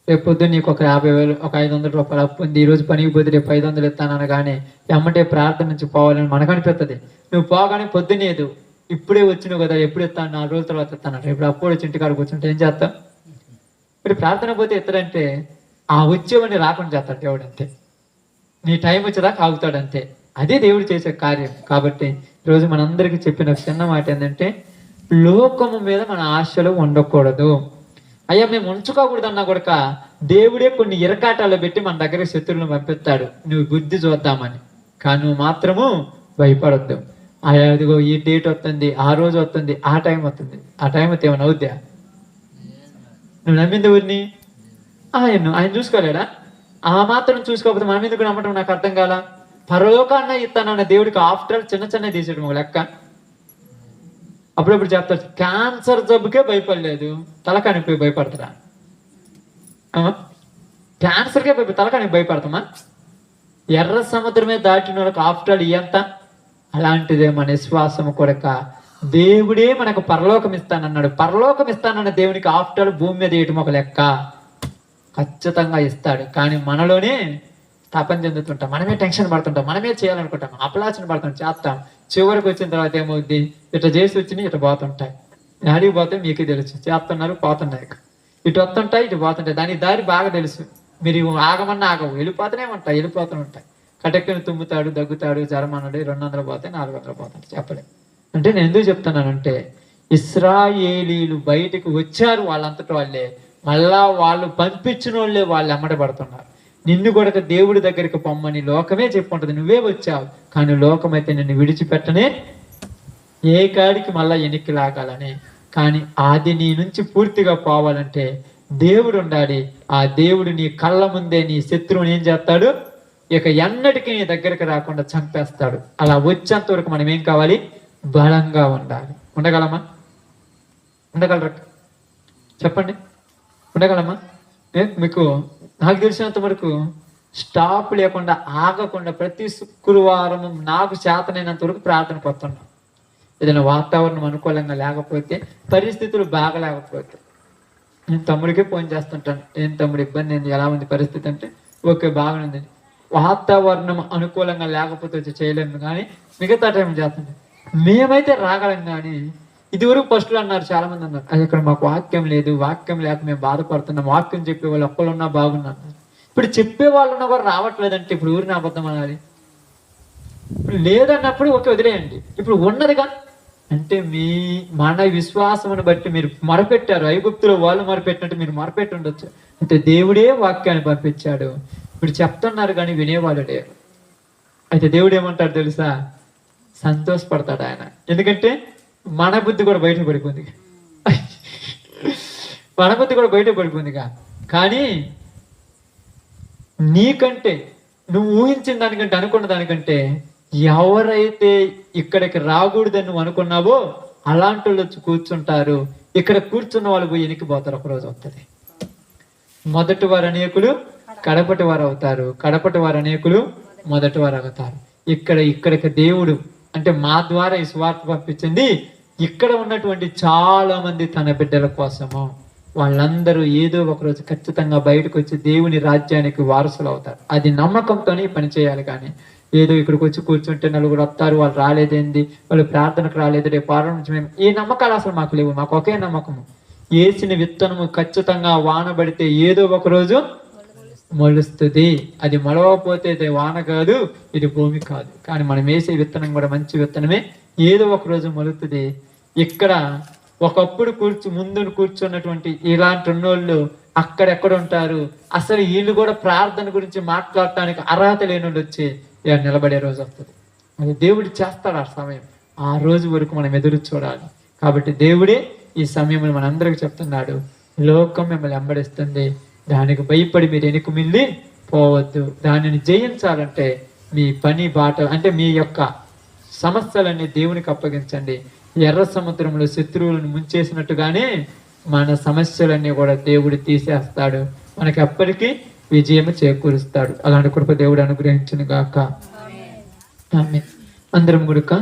రేపు పొద్దున్న నీకు ఒక 50,000 ఒక 500 రూపాయలు అప్పు ఉంది, ఈరోజు పనికి పోతే రేపు 500 ఇస్తాను అనగానే ఎమ్మటే ప్రార్థన నుంచి పోవాలని మనకు అనిపిస్తుంది. నువ్వు పోగానే పొద్దునేదు ఇప్పుడే వచ్చినావు కదా, ఎప్పుడు ఇస్తాను, 4 రోజుల తర్వాత ఇస్తాను. ఇప్పుడు అప్పుడు వచ్చి ఇంటికాడ కూర్చుంటే ఏం చేస్తాం? ఇప్పుడు ప్రార్థన పోతే ఇస్తాడంటే ఆ వచ్చేవాడిని రాకుండా చేస్తాడు దేవుడు అంతే. నీ టైం వచ్చేదాకా ఆగుతాడు అంతే. అదే దేవుడు చేసే కార్యం. కాబట్టి ఈరోజు మనందరికీ చెప్పిన చిన్న మాట ఏంటంటే లోకము మీద మన ఆశలు ఉండకూడదు. అయ్యా మేము ఉంచుకోకూడదు అన్నా కూడా దేవుడే కొన్ని ఇరకాటాల్లో పెట్టి మన దగ్గర శత్రువులను పంపిస్తాడు నువ్వు బుద్ధి చూద్దామని. కానీ నువ్వు మాత్రము భయపడొద్దు. అయ్యా ఇదిగో ఈ డేట్ వస్తుంది, ఆ రోజు వస్తుంది, ఆ టైం వస్తుంది. ఆ టైం వస్తే ఏమైనా అవుద్దా? నువ్వు నమ్మింది ఊరిని ఆయన చూసుకోలేడా? ఆ మాత్రం చూసుకోకపోతే మనం ఎందుకు నమ్మటం నాకు అర్థం కాల. పరలోకాన్న ఇస్తానన్న దేవుడికి ఆఫ్టర్ ఆల్ చిన్న చిన్న తీసేయడం ఒక లెక్క. అప్పుడప్పుడు చెప్తారు క్యాన్సర్ జబ్బుకే భయపడలేదు, తలకానికి భయపడతారా? క్యాన్సర్కే తలకానికి భయపడతామా? ఎర్ర సముద్రమే దాటిన వాళ్ళకి ఆఫ్టర్ ఆల్ ఎంత? అలాంటిదే మన విశ్వాసము కొరక దేవుడే మనకు పరలోకం ఇస్తానన్నాడు. పరలోకం ఇస్తానన్న దేవునికి ఆఫ్టర్ ఆల్ భూమి మీద వేయటం ఒక లెక్క. ఖచ్చితంగా ఇస్తాడు. కానీ మనలోనే తపన చెందుతుంటాం, మనమే టెన్షన్ పడుతుంటాం, మనమే చేయాలనుకుంటాం, అపలాచన పడుతుంటాం, చేస్తాం. చివరికి వచ్చిన తర్వాత ఏమవుద్ది? ఇట్లా చేసి వచ్చినాయి ఇట్లా పోతుంటాయి. అడిగి పోతే మీకు తెలుసు, చేస్తున్నారు పోతున్నాయి. ఇటు వస్తుంటాయి ఇటు పోతుంటాయి. దానికి దారి బాగా తెలుసు. మీరు ఆగమన్నా ఆగవు, వెళ్ళిపోతూనే ఉంటాయి. కటెక్కని తుమ్ముతాడు, దగ్గుతాడు, జ్వరం అన్నాడు, 200 పోతాయి, 400 పోతాయి, చెప్పలేదు. అంటే నేను ఎందుకు చెప్తున్నానంటే ఇశ్రాయేలీలు బయటకు వచ్చారు వాళ్ళంతటి వాళ్ళే, మళ్ళా వాళ్ళు పంపించిన వాళ్ళే వాళ్ళు ఎమ్మడబడుతున్నారు. నిన్ను కూడా దేవుడి దగ్గరికి పొమ్మని లోకమే చెప్పుకుంటుంది. నువ్వే వచ్చావు కానీ లోకం అయితే నిన్ను విడిచిపెట్టనే ఏ కాడికి మళ్ళా ఎన్నిక లాగాలని. కానీ అది నీ నుంచి పూర్తిగా పోవాలంటే దేవుడు ఉండాలి. ఆ దేవుడు నీ కళ్ళ ముందే నీ శత్రువుని ఏం చేస్తాడు? ఇక ఎన్నటికీ నీ దగ్గరికి రాకుండా చంపేస్తాడు. అలా వచ్చేంత వరకు మనం ఏం కావాలి? బలంగా ఉండాలి. ఉండగలమా? ఉండగలరా? చెప్పండి, ఉండగలమా? మీకు నాకు తెలిసినంత వరకు స్టాప్ లేకుండా ఆగకుండా ప్రతి శుక్రవారం నాకు చేతనైనంత వరకు ప్రార్థనకు వస్తున్నాను. ఏదైనా వాతావరణం అనుకూలంగా లేకపోతే, పరిస్థితులు బాగలేకపోతే నేను తమ్ముడికే ఫోన్ చేస్తుంటాను. ఏం తమ్ముడు ఇబ్బంది ఏంది, ఎలా ఉంది పరిస్థితి అంటే ఓకే బాగుంది. వాతావరణం అనుకూలంగా లేకపోతే వచ్చి చేయలేము, కానీ మిగతా టైం చేస్తుంది. మేమైతే రాగలం. కానీ ఇదివరకు ఫస్ట్లో అన్నారు, చాలా మంది అన్నారు అది ఇక్కడ మాకు వాక్యం లేదు, వాక్యం లేక మేము బాధపడుతున్నాం, వాక్యం చెప్పే వాళ్ళు ఒక్కళ్ళున్నా బాగున్నారు. ఇప్పుడు చెప్పే వాళ్ళు ఉన్నా కూడా రావట్లేదంటే ఇప్పుడు ఊరిని అబద్ధం అనాలి. ఇప్పుడు లేదన్నప్పుడు ఓకే వదిలేయండి. ఇప్పుడు ఉన్నదిగా అంటే మన విశ్వాసమును బట్టి మీరు మొరపెట్టారు. ఐగుప్తులో వాళ్ళు మొరపెట్టినట్టు మీరు మొరపెట్టి ఉండొచ్చు. అంటే దేవుడే వాక్యాన్ని పంపించాడు. ఇప్పుడు చెప్తున్నారు కానీ వినేవాళ్ళు లేరు. అయితే దేవుడు ఏమంటాడు తెలుసా? సంతోషపడతాడు ఆయన. ఎందుకంటే మన బుద్ధి కూడా బయట పడిపోయిందిగా, మన బుద్ధి కూడా బయట పడిపోయిందిగా. కానీ నీకంటే నువ్వు ఊహించిన దానికంటే, అనుకున్న దానికంటే ఎవరైతే ఇక్కడికి రాకూడదని నువ్వు అనుకున్నావో అలాంటి వాళ్ళు వచ్చి కూర్చుంటారు. ఇక్కడ కూర్చున్న వాళ్ళు పోయి ఎనికిపోతారు. ఒకరోజు వస్తుంది. మొదటి వారు అనేకులు కడపటి వారు అవుతారు, కడపటి వారు అనేకులు మొదటి వారు అవుతారు. ఇక్కడికి దేవుడు అంటే మా ద్వారా ఈ స్వార్థ పంపించింది ఇక్కడ ఉన్నటువంటి చాలా మంది తన బిడ్డల కోసము. వాళ్ళందరూ ఏదో ఒకరోజు ఖచ్చితంగా బయటకు వచ్చి దేవుని రాజ్యానికి వారసులు అవుతారు. అది నమ్మకంతోనే పని చేయాలి. కానీ ఏదో ఇక్కడికి వచ్చి కూర్చుంటే నలుగురు వస్తారు, వాళ్ళు రాలేదేంది, వాళ్ళు ప్రార్థనకు రాలేదు, రేపు వారం నుంచి మేము ఈ నమ్మకాలు అసలు మాకు లేవు. మాకు ఒకే నమ్మకము, వేసిన విత్తనము ఖచ్చితంగా వానబడితే ఏదో ఒక రోజు మొలుస్తుంది. అది మొలవకపోతే ఇది వాన కాదు, ఇది భూమి కాదు. కానీ మనం వేసే విత్తనం కూడా మంచి విత్తనమే, ఏదో ఒక రోజు మొలుతుంది. ఇక్కడ ఒకప్పుడు ముందు కూర్చున్నటువంటి ఇలాంటి ఉన్నోళ్ళు అక్కడెక్కడ ఉంటారు? అసలు వీళ్ళు కూడా ప్రార్థన గురించి మాట్లాడటానికి అర్హత లేని వాళ్ళు వచ్చి నిలబడే రోజు వస్తుంది. అది దేవుడు చేస్తాడు. ఆ సమయం, ఆ రోజు వరకు మనం ఎదురు చూడాలి. కాబట్టి దేవుడే ఈ సమయంలో మనందరికి చెప్తున్నాడు, లోకం మిమ్మల్ని వెంబడిస్తుంది, దానికి భయపడి మీరు వెనుక మిల్లి పోవద్దు. దానిని జయించాలంటే మీ పని బాట అంటే మీ యొక్క సమస్యలన్నీ దేవునికి అప్పగించండి. ఎర్ర సముద్రంలో శత్రువులను ముంచేసినట్టుగానే మన సమస్యలన్నీ కూడా దేవుడు తీసేస్తాడు, మనకి అప్పటికి విజయం చేకూరుస్తాడు. అలాంటి కృప దేవుడు అనుగ్రహించును గాక. ఆమేన్. అందరం గుడుక